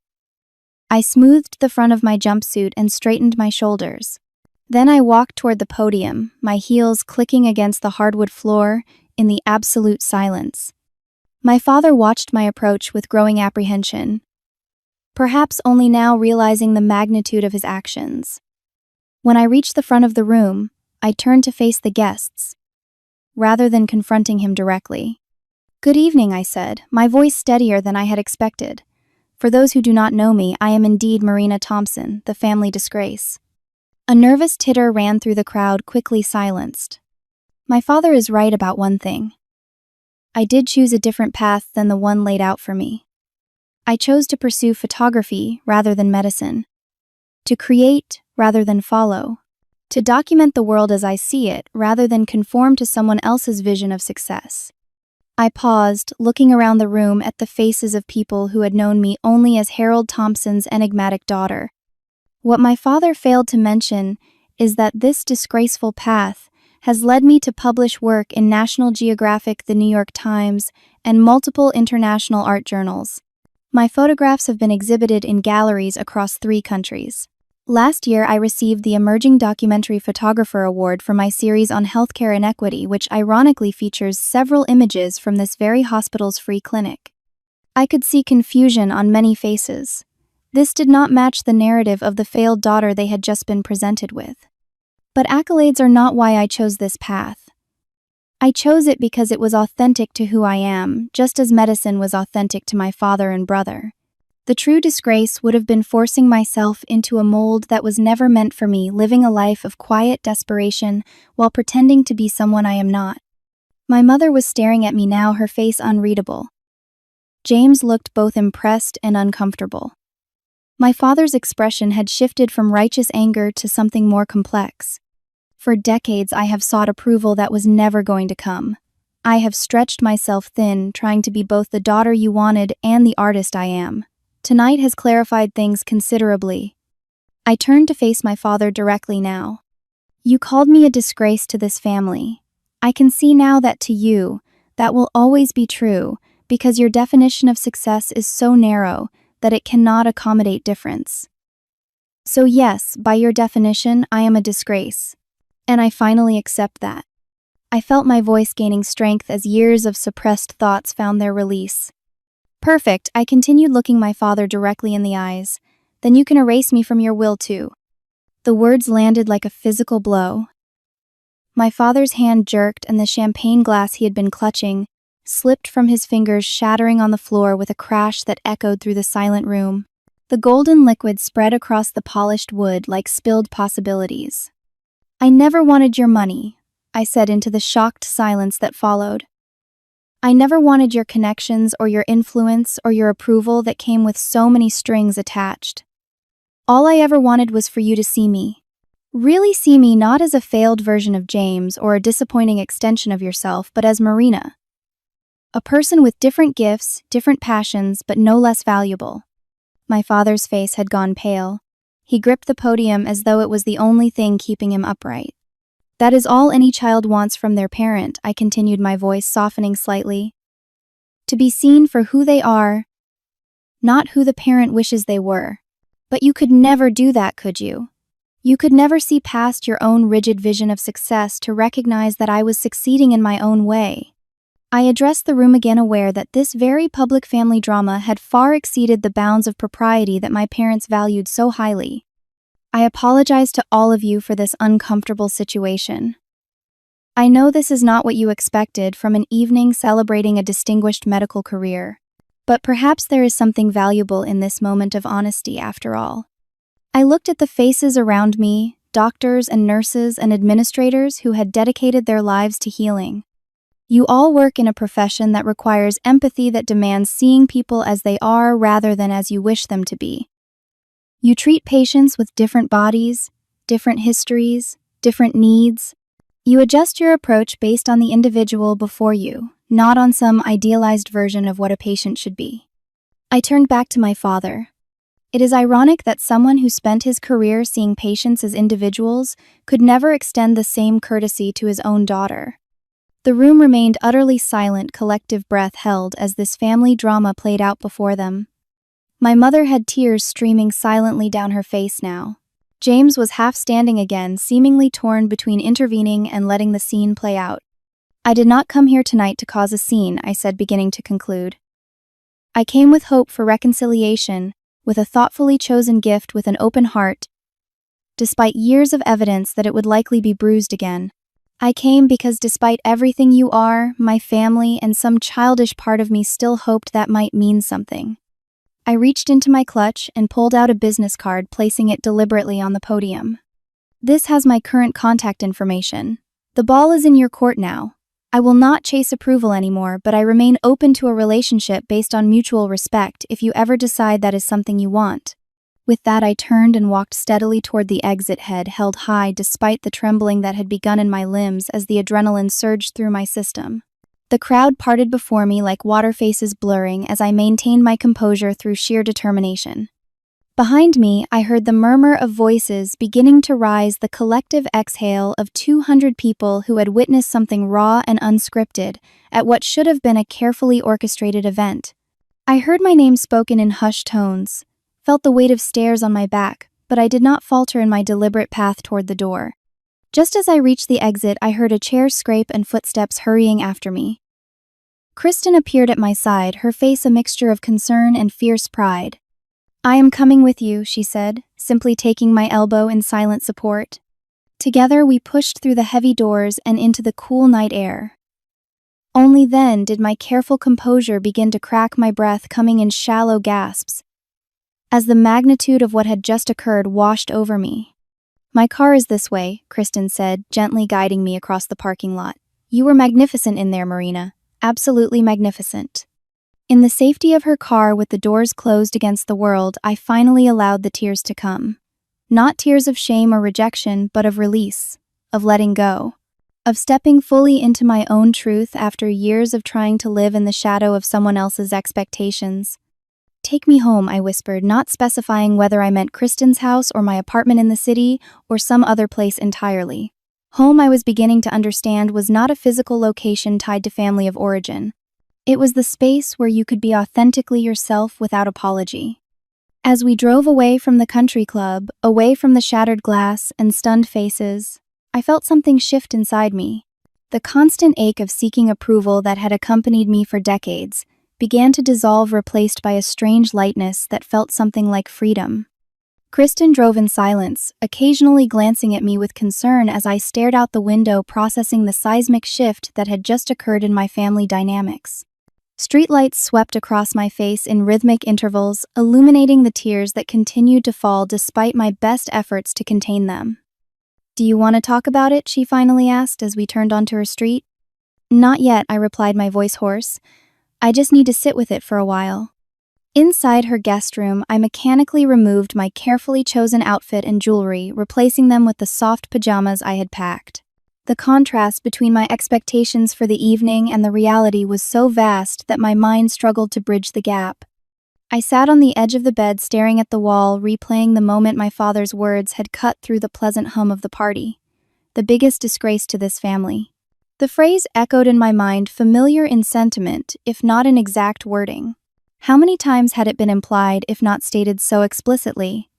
I smoothed the front of my jumpsuit and straightened my shoulders. Then I walked toward the podium, my heels clicking against the hardwood floor in the absolute silence. My father watched my approach with growing apprehension, perhaps only now realizing the magnitude of his actions. When I reached the front of the room, I turned to face the guests, rather than confronting him directly. "Good evening," I said, my voice steadier than I had expected. For those who do not know me, I am indeed Marina Thompson, the family disgrace. A nervous titter ran through the crowd, quickly silenced. My father is right about one thing. I did choose a different path than the one laid out for me. I chose to pursue photography rather than medicine. To create rather than follow. To document the world as I see it rather than conform to someone else's vision of success. I paused, looking around the room at the faces of people who had known me only as Harold Thompson's enigmatic daughter. What my father failed to mention is that this disgraceful path has led me to publish work in National Geographic, The New York Times, and multiple international art journals. My photographs have been exhibited in galleries across 3 countries. Last year, I received the Emerging Documentary Photographer Award for my series on healthcare inequity, which ironically features several images from this very hospital's free clinic. I could see confusion on many faces. This did not match the narrative of the failed daughter they had just been presented with. But accolades are not why I chose this path. I chose it because it was authentic to who I am, just as medicine was authentic to my father and brother. The true disgrace would have been forcing myself into a mold that was never meant for me, living a life of quiet desperation while pretending to be someone I am not. My mother was staring at me now, her face unreadable. James looked both impressed and uncomfortable. My father's expression had shifted from righteous anger to something more complex. For decades, I have sought approval that was never going to come. I have stretched myself thin, trying to be both the daughter you wanted and the artist I am. Tonight has clarified things considerably. I turned to face my father directly now. You called me a disgrace to this family. I can see now that to you, that will always be true, because your definition of success is so narrow that it cannot accommodate difference. So yes, by your definition, I am a disgrace. And I finally accept that. I felt my voice gaining strength as years of suppressed thoughts found their release. Perfect, I continued, looking my father directly in the eyes. Then you can erase me from your will too. The words landed like a physical blow. My father's hand jerked and the champagne glass he had been clutching slipped from his fingers, shattering on the floor with a crash that echoed through the silent room. The golden liquid spread across the polished wood like spilled possibilities. I never wanted your money. I said into the shocked silence that followed. I never wanted your connections or your influence or your approval that came with so many strings attached. All I ever wanted was for you to see me. Really see me not as a failed version of James or a disappointing extension of yourself, but as Marina. A person with different gifts, different passions, but no less valuable. My father's face had gone pale. He gripped the podium as though it was the only thing keeping him upright. That is all any child wants from their parent, I continued, my voice softening slightly. To be seen for who they are, not who the parent wishes they were. But you could never do that, could you? You could never see past your own rigid vision of success to recognize that I was succeeding in my own way. I addressed the room again, aware that this very public family drama had far exceeded the bounds of propriety that my parents valued so highly. I apologize to all of you for this uncomfortable situation. I know this is not what you expected from an evening celebrating a distinguished medical career, but perhaps there is something valuable in this moment of honesty after all. I looked at the faces around me, doctors and nurses and administrators who had dedicated their lives to healing. You all work in a profession that requires empathy, that demands seeing people as they are rather than as you wish them to be. You treat patients with different bodies, different histories, different needs. You adjust your approach based on the individual before you, not on some idealized version of what a patient should be. I turned back to my father. It is ironic that someone who spent his career seeing patients as individuals could never extend the same courtesy to his own daughter. The room remained utterly silent, collective breath held as this family drama played out before them. My mother had tears streaming silently down her face now. James was half standing again, seemingly torn between intervening and letting the scene play out. I did not come here tonight to cause a scene, I said, beginning to conclude. I came with hope for reconciliation, with a thoughtfully chosen gift, with an open heart, despite years of evidence that it would likely be bruised again. I came because despite everything you are, my family, and some childish part of me still hoped that might mean something. I reached into my clutch and pulled out a business card, placing it deliberately on the podium. This has my current contact information. The ball is in your court now. I will not chase approval anymore, but I remain open to a relationship based on mutual respect if you ever decide that is something you want. With that, I turned and walked steadily toward the exit, head held high despite the trembling that had begun in my limbs as the adrenaline surged through my system. The crowd parted before me like water faces blurring as I maintained my composure through sheer determination. Behind me, I heard the murmur of voices beginning to rise, the collective exhale of 200 people who had witnessed something raw and unscripted at what should have been a carefully orchestrated event. I heard my name spoken in hushed tones, felt the weight of stares on my back, but I did not falter in my deliberate path toward the door. Just as I reached the exit, I heard a chair scrape and footsteps hurrying after me. Kristen appeared at my side, her face a mixture of concern and fierce pride. I am coming with you, she said, simply taking my elbow in silent support. Together we pushed through the heavy doors and into the cool night air. Only then did my careful composure begin to crack, my breath coming in shallow gasps, as the magnitude of what had just occurred washed over me. My car is this way, Kristen said, gently guiding me across the parking lot. You were magnificent in there, Marina. Absolutely magnificent. In the safety of her car, with the doors closed against the world, I finally allowed the tears to come. Not tears of shame or rejection, but of release, of letting go, of stepping fully into my own truth after years of trying to live in the shadow of someone else's expectations. Take me home, I whispered, not specifying whether I meant Kristen's house or my apartment in the city or some other place entirely. Home, I was beginning to understand, was not a physical location tied to family of origin. It was the space where you could be authentically yourself without apology. As we drove away from the country club, away from the shattered glass and stunned faces, I felt something shift inside me. The constant ache of seeking approval that had accompanied me for decades began to dissolve, replaced by a strange lightness that felt something like freedom. Kristen drove in silence, occasionally glancing at me with concern as I stared out the window, processing the seismic shift that had just occurred in my family dynamics. Streetlights swept across my face in rhythmic intervals, illuminating the tears that continued to fall despite my best efforts to contain them. "Do you want to talk about it?" she finally asked as we turned onto her street. "Not yet," I replied, my voice hoarse. "I just need to sit with it for a while." Inside her guest room, I mechanically removed my carefully chosen outfit and jewelry, replacing them with the soft pajamas I had packed. The contrast between my expectations for the evening and the reality was so vast that my mind struggled to bridge the gap. I sat on the edge of the bed staring at the wall, replaying the moment my father's words had cut through the pleasant hum of the party. The biggest disgrace to this family. The phrase echoed in my mind, familiar in sentiment, if not in exact wording. How many times had it been implied, if not stated so explicitly?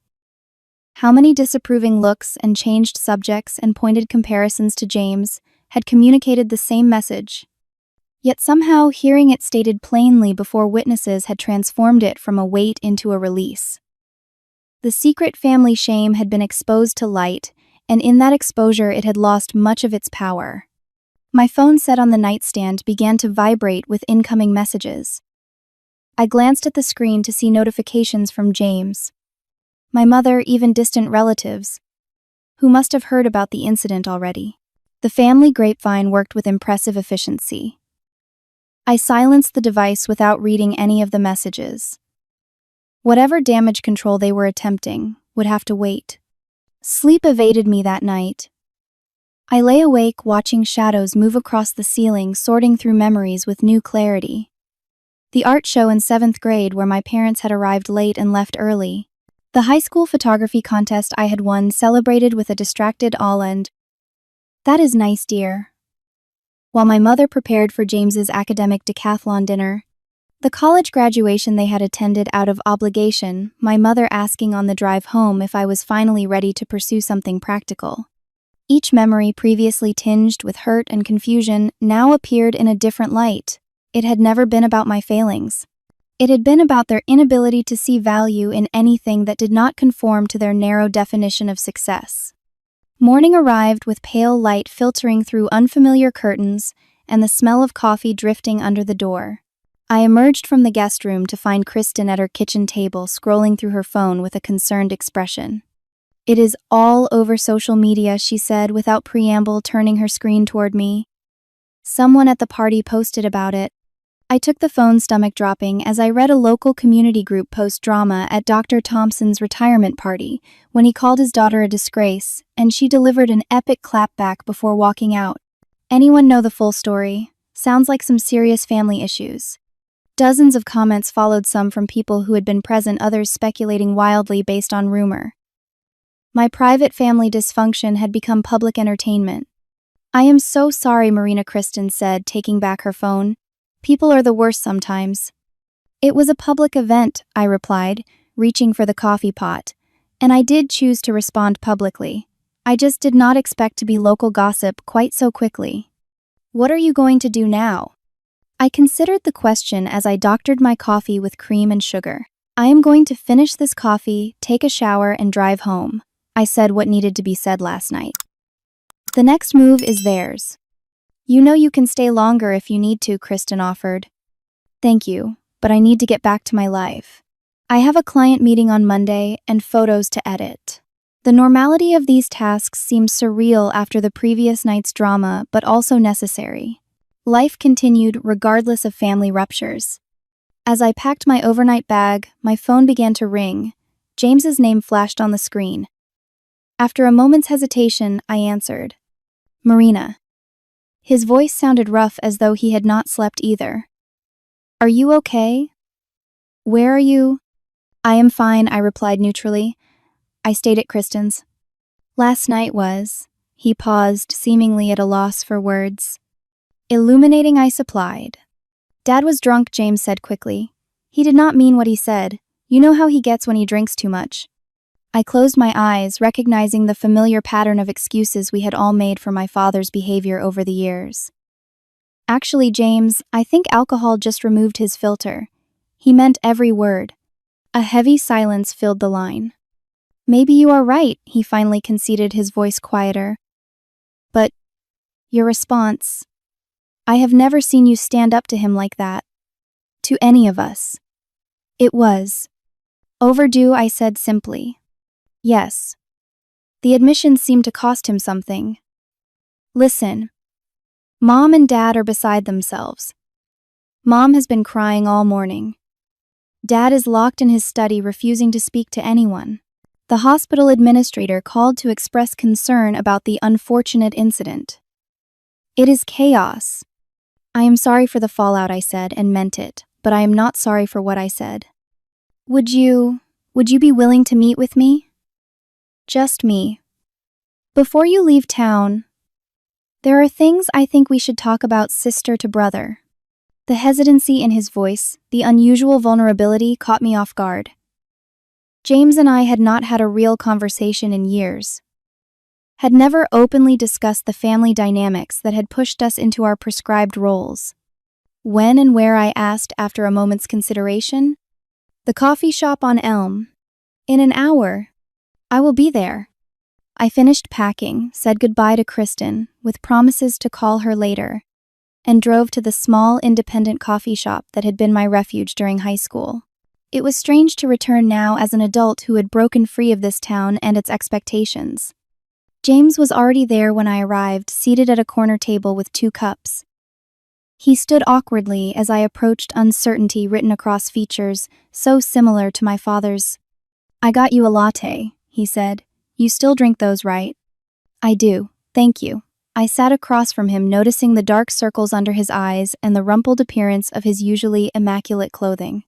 How many disapproving looks and changed subjects and pointed comparisons to James had communicated the same message? Yet somehow hearing it stated plainly before witnesses had transformed it from a weight into a release. The secret family shame had been exposed to light, and in that exposure it had lost much of its power. My phone set on the nightstand began to vibrate with incoming messages. I glanced at the screen to see notifications from James, my mother, even distant relatives, who must have heard about the incident already. The family grapevine worked with impressive efficiency. I silenced the device without reading any of the messages. Whatever damage control they were attempting would have to wait. Sleep evaded me that night. I lay awake watching shadows move across the ceiling, sorting through memories with new clarity. The art show in 7th grade where my parents had arrived late and left early. The high school photography contest I had won, celebrated with a distracted all and, "That is nice, dear," while my mother prepared for James's academic decathlon dinner. The college graduation they had attended out of obligation, my mother asking on the drive home if I was finally ready to pursue something practical. Each memory, previously tinged with hurt and confusion, now appeared in a different light. It had never been about my failings. It had been about their inability to see value in anything that did not conform to their narrow definition of success. Morning arrived with pale light filtering through unfamiliar curtains and the smell of coffee drifting under the door. I emerged from the guest room to find Kristen at her kitchen table scrolling through her phone with a concerned expression. "It is all over social media," she said without preamble, turning her screen toward me. "Someone at the party posted about it." I took the phone, stomach dropping, as I read a local community group post drama at Dr. Thompson's retirement party when he called his daughter a disgrace, and she delivered an epic clapback before walking out. "Anyone know the full story? Sounds like some serious family issues." Dozens of comments followed, some from people who had been present, others speculating wildly based on rumor. My private family dysfunction had become public entertainment. "I am so sorry," Marina Kristen said, taking back her phone. "People are the worst sometimes." "It was a public event," I replied, reaching for the coffee pot, "and I did choose to respond publicly. I just did not expect to be local gossip quite so quickly." "What are you going to do now?" I considered the question as I doctored my coffee with cream and sugar. "I am going to finish this coffee, take a shower, and drive home." I said what needed to be said last night. "The next move is theirs." "You know you can stay longer if you need to," Kristen offered. "Thank you, but I need to get back to my life. I have a client meeting on Monday and photos to edit." The normality of these tasks seemed surreal after the previous night's drama, but also necessary. Life continued regardless of family ruptures. As I packed my overnight bag, my phone began to ring. James's name flashed on the screen. After a moment's hesitation, I answered. "Marina." His voice sounded rough, as though he had not slept either. "Are you okay? Where are you?" "I am fine," I replied neutrally. I stayed at Kristen's. "Last night was..." He paused, seemingly at a loss for words. "Illuminating," I supplied. "Dad was drunk," James said quickly. "He did not mean what he said. You know how he gets when he drinks too much." I closed my eyes, recognizing the familiar pattern of excuses we had all made for my father's behavior over the years. "Actually, James, I think alcohol just removed his filter." He meant every word. A heavy silence filled the line. "Maybe you are right," he finally conceded, his voice quieter. "But your response... I have never seen you stand up to him like that. To any of us." "It was overdue," I said simply. "Yes. The admission seemed to cost him something. Listen. Mom and Dad are beside themselves. Mom has been crying all morning. Dad is locked in his study, refusing to speak to anyone. The hospital administrator called to express concern about the unfortunate incident. It is chaos. I am sorry for the fallout, I said, and meant it, but I am not sorry for what I said. Would you be willing to meet with me? Just me. Before you leave town, there are things I think we should talk about, sister to brother. The hesitancy in his voice, the unusual vulnerability caught me off guard. James and I had not had a real conversation in years. Had never openly discussed the family dynamics that had pushed us into our prescribed roles. When and where, I asked after a moment's consideration. The coffee shop on Elm. In an hour. I will be there. I finished packing, said goodbye to Kristen, with promises to call her later, and drove to the small independent coffee shop that had been my refuge during high school. It was strange to return now as an adult who had broken free of this town and its expectations. James was already there when I arrived, seated at a corner table with 2 cups. He stood awkwardly as I approached, uncertainty written across features so similar to my father's. I got you a latte, he said. You still drink those, right? I do, thank you. I sat across from him, noticing the dark circles under his eyes and the rumpled appearance of his usually immaculate clothing.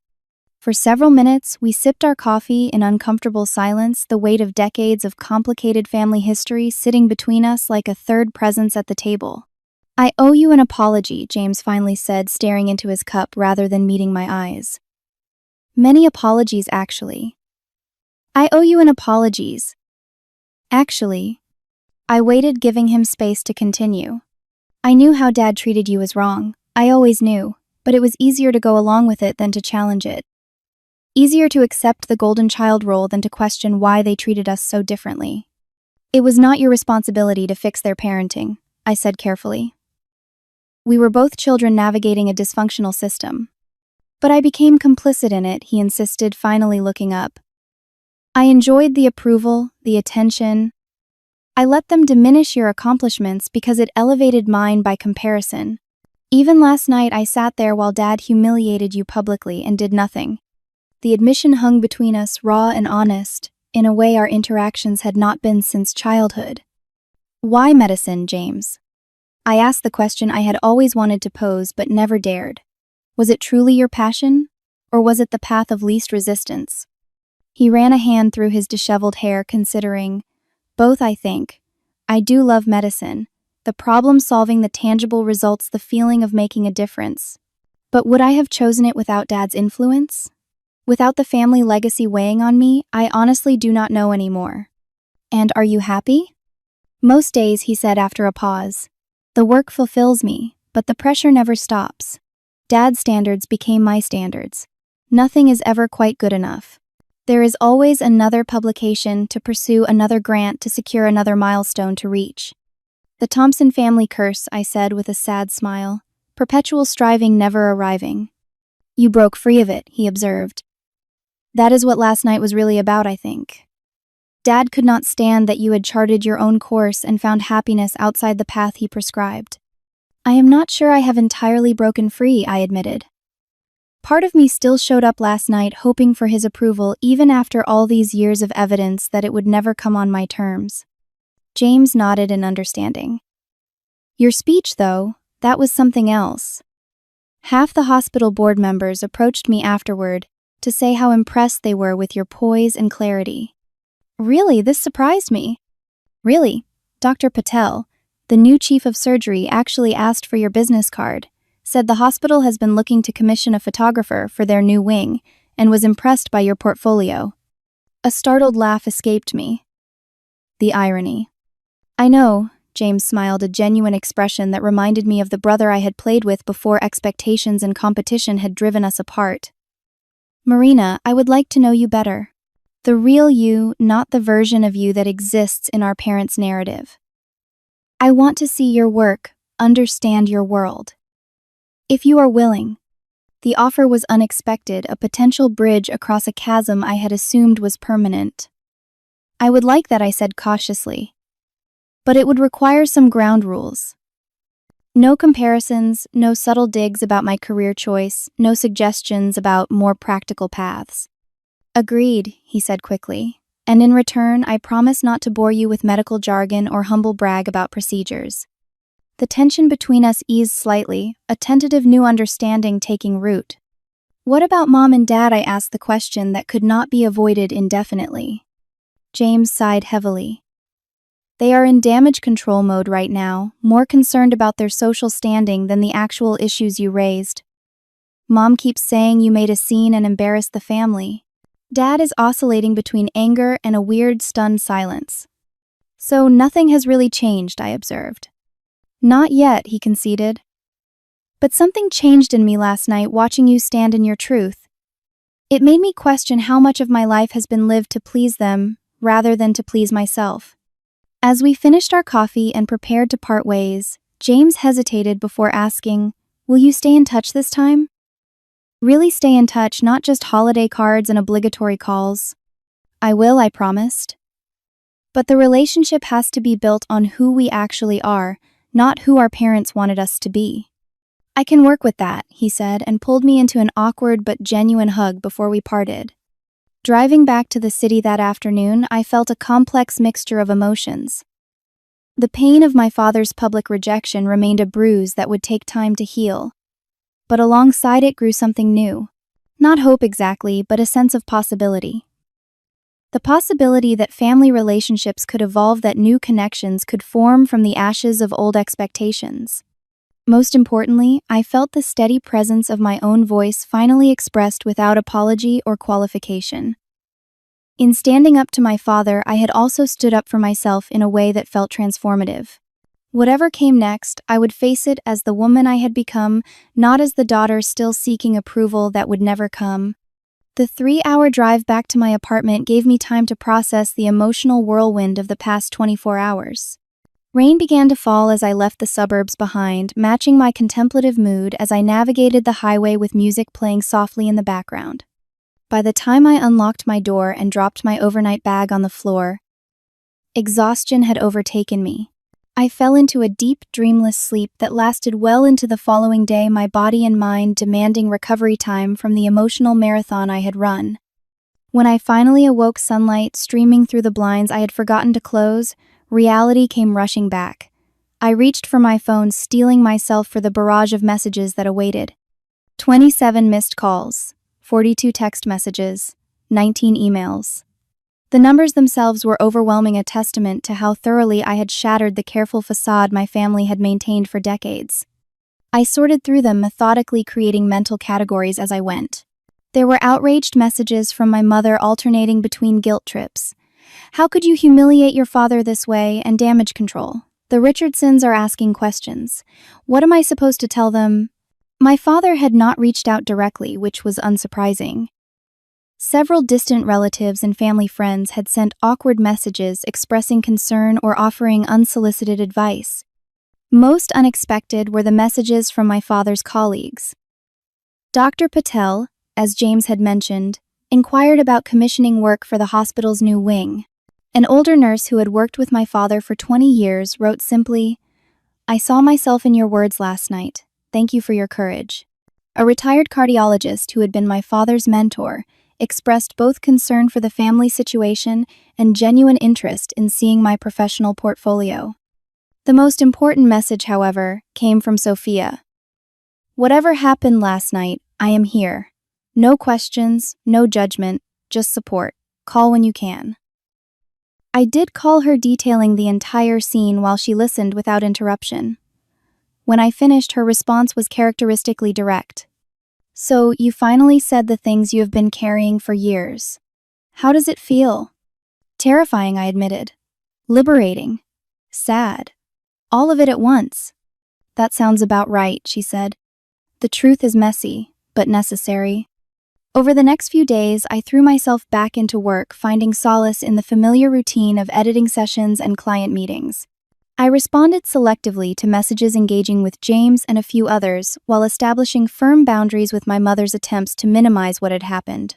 For several minutes, we sipped our coffee in uncomfortable silence, the weight of decades of complicated family history sitting between us like a third presence at the table. I owe you an apology, James finally said, staring into his cup rather than meeting my eyes. Many apologies, actually. I owe you an apologies. Actually. I waited, giving him space to continue. I knew how Dad treated you was wrong. I always knew, but it was easier to go along with it than to challenge it. Easier to accept the golden child role than to question why they treated us so differently. It was not your responsibility to fix their parenting, I said carefully. We were both children navigating a dysfunctional system. But I became complicit in it, he insisted, finally looking up. I enjoyed the approval, the attention. I let them diminish your accomplishments because it elevated mine by comparison. Even last night I sat there while Dad humiliated you publicly and did nothing. The admission hung between us, raw and honest, in a way our interactions had not been since childhood. Why medicine, James? I asked the question I had always wanted to pose but never dared. Was it truly your passion, or was it the path of least resistance? He ran a hand through his disheveled hair, considering. Both, I think. I do love medicine, the problem-solving, the tangible results, the feeling of making a difference. But would I have chosen it without Dad's influence? Without the family legacy weighing on me, I honestly do not know anymore. And are you happy? Most days, he said after a pause. The work fulfills me, but the pressure never stops. Dad's standards became my standards. Nothing is ever quite good enough. There is always another publication to pursue, another grant to secure, another milestone to reach. The Thompson family curse, I said with a sad smile. Perpetual striving, never arriving. You broke free of it, he observed. That is what last night was really about, I think. Dad could not stand that you had charted your own course and found happiness outside the path he prescribed. I am not sure I have entirely broken free, I admitted. Part of me still showed up last night hoping for his approval, even after all these years of evidence that it would never come on my terms. James nodded in understanding. Your speech, though, that was something else. Half the hospital board members approached me afterward to say how impressed they were with your poise and clarity. Really, this surprised me. Really, Dr. Patel, the new chief of surgery, actually asked for your business card, said the hospital has been looking to commission a photographer for their new wing, and was impressed by your portfolio. A startled laugh escaped me. The irony. I know, James smiled, a genuine expression that reminded me of the brother I had played with before expectations and competition had driven us apart. Marina, I would like to know you better. The real you, not the version of you that exists in our parents' narrative. I want to see your work, understand your world. If you are willing. The offer was unexpected, a potential bridge across a chasm I had assumed was permanent. I would like that, I said cautiously. But it would require some ground rules. No comparisons, no subtle digs about my career choice, no suggestions about more practical paths. Agreed, he said quickly. And in return, I promise not to bore you with medical jargon or humble brag about procedures. The tension between us eased slightly, a tentative new understanding taking root. What about Mom and Dad? I asked, the question that could not be avoided indefinitely. James sighed heavily. They are in damage control mode right now, more concerned about their social standing than the actual issues you raised. Mom keeps saying you made a scene and embarrassed the family. Dad is oscillating between anger and a weird, stunned silence. So nothing has really changed, I observed. Not yet, he conceded. But something changed in me last night watching you stand in your truth. It made me question how much of my life has been lived to please them, rather than to please myself. As we finished our coffee and prepared to part ways, James hesitated before asking, "Will you stay in touch this time?" Really stay in touch, not just holiday cards and obligatory calls. I will, I promised. But the relationship has to be built on who we actually are, not who our parents wanted us to be. I can work with that, he said, and pulled me into an awkward but genuine hug before we parted. Driving back to the city that afternoon, I felt a complex mixture of emotions. The pain of my father's public rejection remained a bruise that would take time to heal. But alongside it grew something new. Not hope exactly, but a sense of possibility. The possibility that family relationships could evolve, that new connections could form from the ashes of old expectations. Most importantly, I felt the steady presence of my own voice finally expressed without apology or qualification. In standing up to my father, I had also stood up for myself in a way that felt transformative. Whatever came next, I would face it as the woman I had become, not as the daughter still seeking approval that would never come. The 3-hour drive back to my apartment gave me time to process the emotional whirlwind of the past 24 hours. Rain began to fall as I left the suburbs behind, matching my contemplative mood as I navigated the highway with music playing softly in the background. By the time I unlocked my door and dropped my overnight bag on the floor, exhaustion had overtaken me. I fell into a deep, dreamless sleep that lasted well into the following day, my body and mind demanding recovery time from the emotional marathon I had run. When I finally awoke, sunlight streaming through the blinds I had forgotten to close, reality came rushing back. I reached for my phone, steeling myself for the barrage of messages that awaited. 27 missed calls, 42 text messages, 19 emails. The numbers themselves were overwhelming, a testament to how thoroughly I had shattered the careful facade my family had maintained for decades. I sorted through them methodically, creating mental categories as I went. There were outraged messages from my mother alternating between guilt trips. How could you humiliate your father this way? And damage control. The Richardsons are asking questions. What am I supposed to tell them? My father had not reached out directly, which was unsurprising. Several distant relatives and family friends had sent awkward messages expressing concern or offering unsolicited advice. Most unexpected were the messages from my father's colleagues. Dr. Patel, as James had mentioned, inquired about commissioning work for the hospital's new wing. An older nurse who had worked with my father for 20 years wrote simply, "I saw myself in your words last night. Thank you for your courage." A retired cardiologist who had been my father's mentor expressed both concern for the family situation and genuine interest in seeing my professional portfolio. The most important message, however, came from Sophia. "Whatever happened last night, I am here. No questions, no judgment, just support. Call when you can." I did call her, detailing the entire scene while she listened without interruption. When I finished, her response was characteristically direct. "So, you finally said the things you have been carrying for years. How does it feel?" "Terrifying," I admitted. "Liberating. Sad. All of it at once." "That sounds about right," she said. "The truth is messy, but necessary." Over the next few days, I threw myself back into work, finding solace in the familiar routine of editing sessions and client meetings. I responded selectively to messages engaging with James and a few others, while establishing firm boundaries with my mother's attempts to minimize what had happened.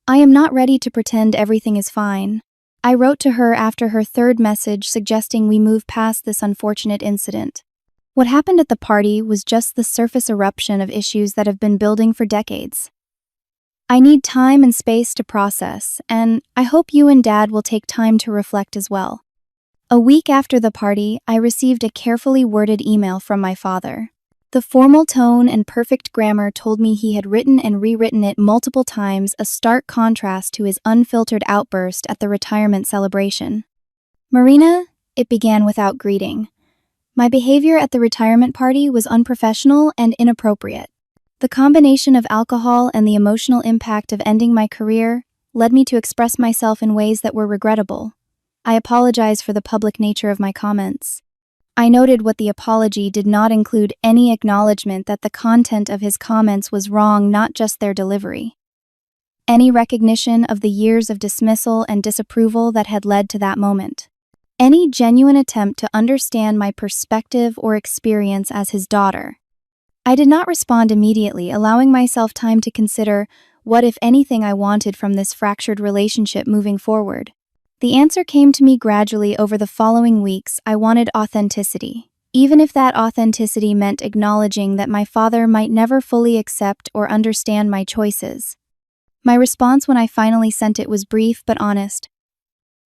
I am not ready to pretend everything is fine. I wrote to her after her third message suggesting we move past this unfortunate incident. What happened at the party was just the surface eruption of issues that have been building for decades. I need time and space to process, and I hope you and Dad will take time to reflect as well. A week after the party, I received a carefully worded email from my father. The formal tone and perfect grammar told me he had written and rewritten it multiple times, a stark contrast to his unfiltered outburst at the retirement celebration. "Marina," it began without greeting. "My behavior at the retirement party was unprofessional and inappropriate. The combination of alcohol and the emotional impact of ending my career led me to express myself in ways that were regrettable. I apologize for the public nature of my comments." I noted what the apology did not include any acknowledgement that the content of his comments was wrong, not just their delivery. Any recognition of the years of dismissal and disapproval that had led to that moment. Any genuine attempt to understand my perspective or experience as his daughter. I did not respond immediately, allowing myself time to consider what, if anything, I wanted from this fractured relationship moving forward. The answer came to me gradually over the following weeks. I wanted authenticity, even if that authenticity meant acknowledging that my father might never fully accept or understand my choices. My response when I finally sent it was brief but honest.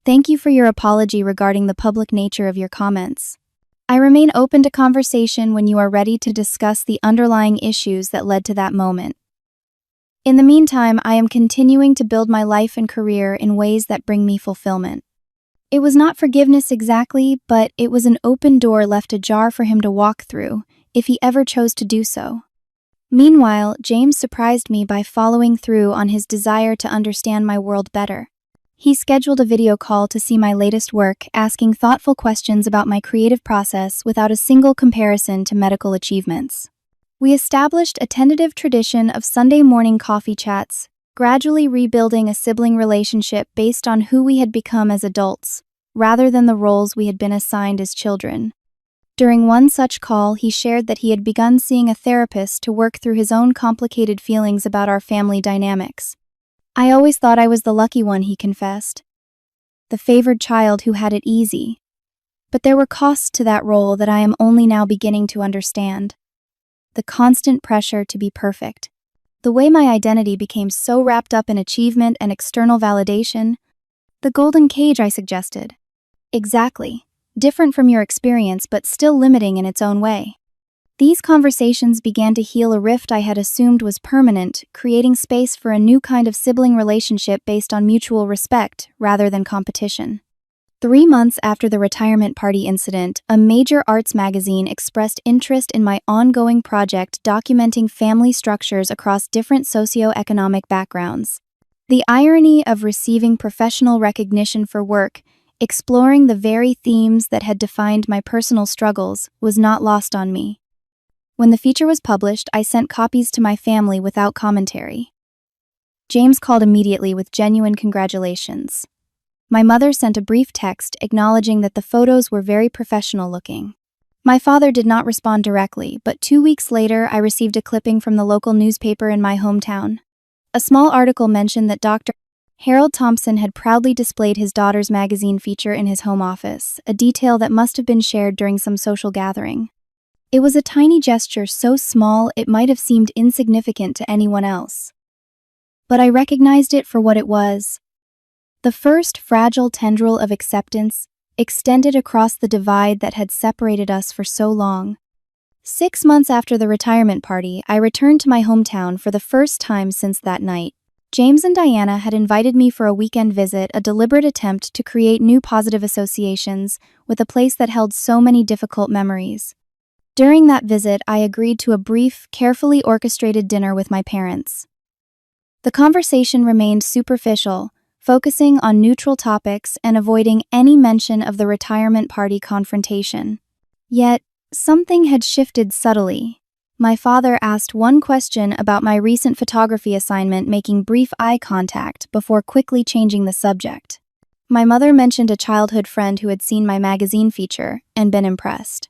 "Thank you for your apology regarding the public nature of your comments. I remain open to conversation when you are ready to discuss the underlying issues that led to that moment. In the meantime, I am continuing to build my life and career in ways that bring me fulfillment." It was not forgiveness exactly, but it was an open door left ajar for him to walk through, if he ever chose to do so. Meanwhile, James surprised me by following through on his desire to understand my world better. He scheduled a video call to see my latest work, asking thoughtful questions about my creative process without a single comparison to medical achievements. We established a tentative tradition of Sunday morning coffee chats, gradually rebuilding a sibling relationship based on who we had become as adults, rather than the roles we had been assigned as children. During one such call, he shared that he had begun seeing a therapist to work through his own complicated feelings about our family dynamics. "I always thought I was the lucky one," he confessed. "The favored child who had it easy. But there were costs to that role that I am only now beginning to understand. The constant pressure to be perfect. The way my identity became so wrapped up in achievement and external validation. The golden cage," I suggested. "Exactly. Different from your experience, but still limiting in its own way." These conversations began to heal a rift I had assumed was permanent, creating space for a new kind of sibling relationship based on mutual respect rather than competition. 3 months after the retirement party incident, a major arts magazine expressed interest in my ongoing project documenting family structures across different socioeconomic backgrounds. The irony of receiving professional recognition for work, exploring the very themes that had defined my personal struggles, was not lost on me. When the feature was published, I sent copies to my family without commentary. James called immediately with genuine congratulations. My mother sent a brief text acknowledging that the photos were very professional looking. My father did not respond directly, but 2 weeks later I received a clipping from the local newspaper in my hometown. A small article mentioned that Dr. Harold Thompson had proudly displayed his daughter's magazine feature in his home office, a detail that must have been shared during some social gathering. It was a tiny gesture so small it might have seemed insignificant to anyone else. But I recognized it for what it was. The first fragile tendril of acceptance extended across the divide that had separated us for so long. 6 months after the retirement party, I returned to my hometown for the first time since that night. James and Diana had invited me for a weekend visit, a deliberate attempt to create new positive associations with a place that held so many difficult memories. During that visit, I agreed to a brief, carefully orchestrated dinner with my parents. The conversation remained superficial, focusing on neutral topics and avoiding any mention of the retirement party confrontation. Yet, something had shifted subtly. My father asked one question about my recent photography assignment, making brief eye contact before quickly changing the subject. My mother mentioned a childhood friend who had seen my magazine feature and been impressed.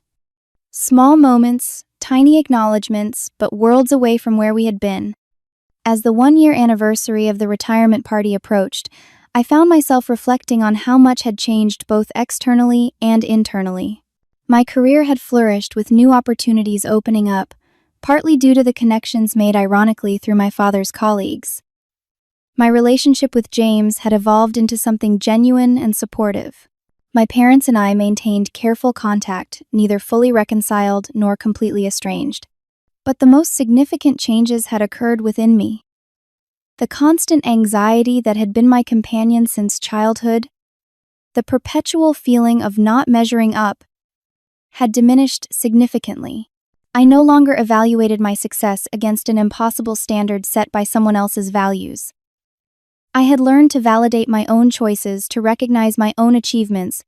Small moments, tiny acknowledgments, but worlds away from where we had been. As the 1-year anniversary of the retirement party approached, I found myself reflecting on how much had changed both externally and internally. My career had flourished with new opportunities opening up, partly due to the connections made ironically through my father's colleagues. My relationship with James had evolved into something genuine and supportive. My parents and I maintained careful contact, neither fully reconciled nor completely estranged. But the most significant changes had occurred within me. The constant anxiety that had been my companion since childhood, the perpetual feeling of not measuring up, had diminished significantly. I no longer evaluated my success against an impossible standard set by someone else's values. I had learned to validate my own choices, to recognize my own achievements,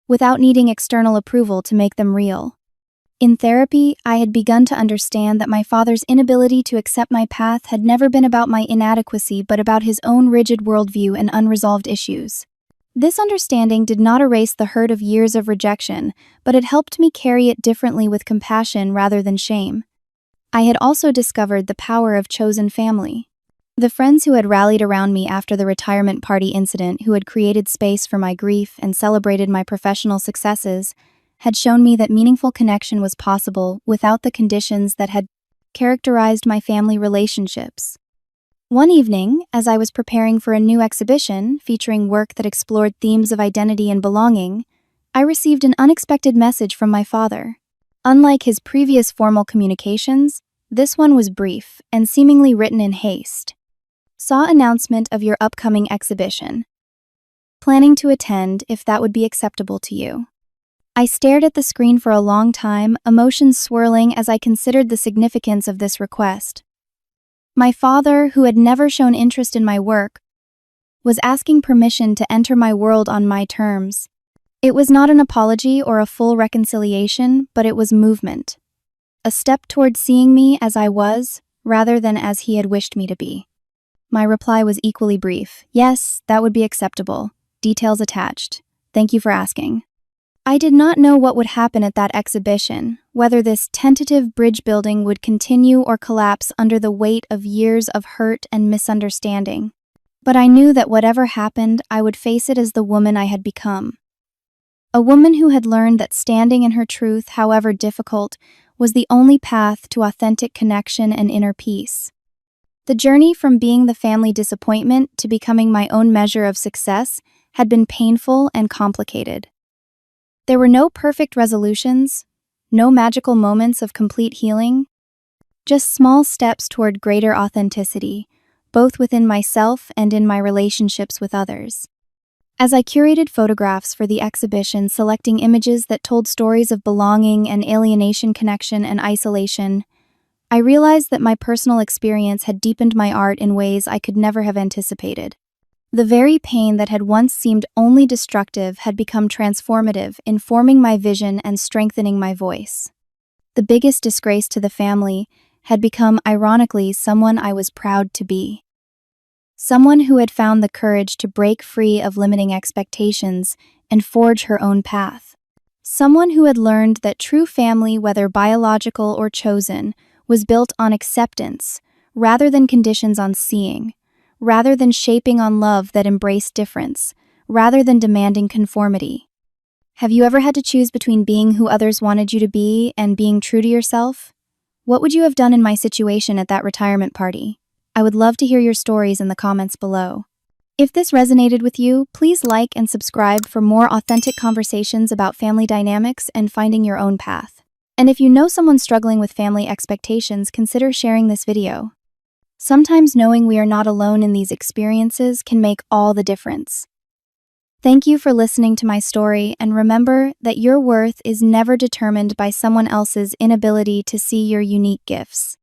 without needing external approval to make them real. In therapy, I had begun to understand that my father's inability to accept my path had never been about my inadequacy but about his own rigid worldview and unresolved issues. This understanding did not erase the hurt of years of rejection, but it helped me carry it differently with compassion rather than shame. I had also discovered the power of chosen family. The friends who had rallied around me after the retirement party incident, who had created space for my grief and celebrated my professional successes, had shown me that meaningful connection was possible without the conditions that had characterized my family relationships. One evening, as I was preparing for a new exhibition featuring work that explored themes of identity and belonging, I received an unexpected message from my father. Unlike his previous formal communications, this one was brief and seemingly written in haste. Saw announcement of your upcoming exhibition. Planning to attend if that would be acceptable to you. I stared at the screen for a long time, emotions swirling as I considered the significance of this request. My father, who had never shown interest in my work, was asking permission to enter my world on my terms. It was not an apology or a full reconciliation, but it was movement. A step toward seeing me as I was, rather than as he had wished me to be. My reply was equally brief. Yes, that would be acceptable. Details attached. Thank you for asking. I did not know what would happen at that exhibition, whether this tentative bridge building would continue or collapse under the weight of years of hurt and misunderstanding. But I knew that whatever happened, I would face it as the woman I had become. A woman who had learned that standing in her truth, however difficult, was the only path to authentic connection and inner peace. The journey from being the family disappointment to becoming my own measure of success had been painful and complicated. There were no perfect resolutions, no magical moments of complete healing, just small steps toward greater authenticity, both within myself and in my relationships with others. As I curated photographs for the exhibition, selecting images that told stories of belonging and alienation, connection and isolation, I realized that my personal experience had deepened my art in ways I could never have anticipated. The very pain that had once seemed only destructive had become transformative, informing my vision and strengthening my voice. The biggest disgrace to the family had become, ironically, someone I was proud to be. Someone who had found the courage to break free of limiting expectations and forge her own path. Someone who had learned that true family, whether biological or chosen, was built on acceptance, rather than conditions on seeing, rather than shaping on love that embraced difference, rather than demanding conformity. Have you ever had to choose between being who others wanted you to be and being true to yourself? What would you have done in my situation at that retirement party? I would love to hear your stories in the comments below. If this resonated with you, please like and subscribe for more authentic conversations about family dynamics and finding your own path. And if you know someone struggling with family expectations, consider sharing this video. Sometimes knowing we are not alone in these experiences can make all the difference. Thank you for listening to my story, and remember that your worth is never determined by someone else's inability to see your unique gifts.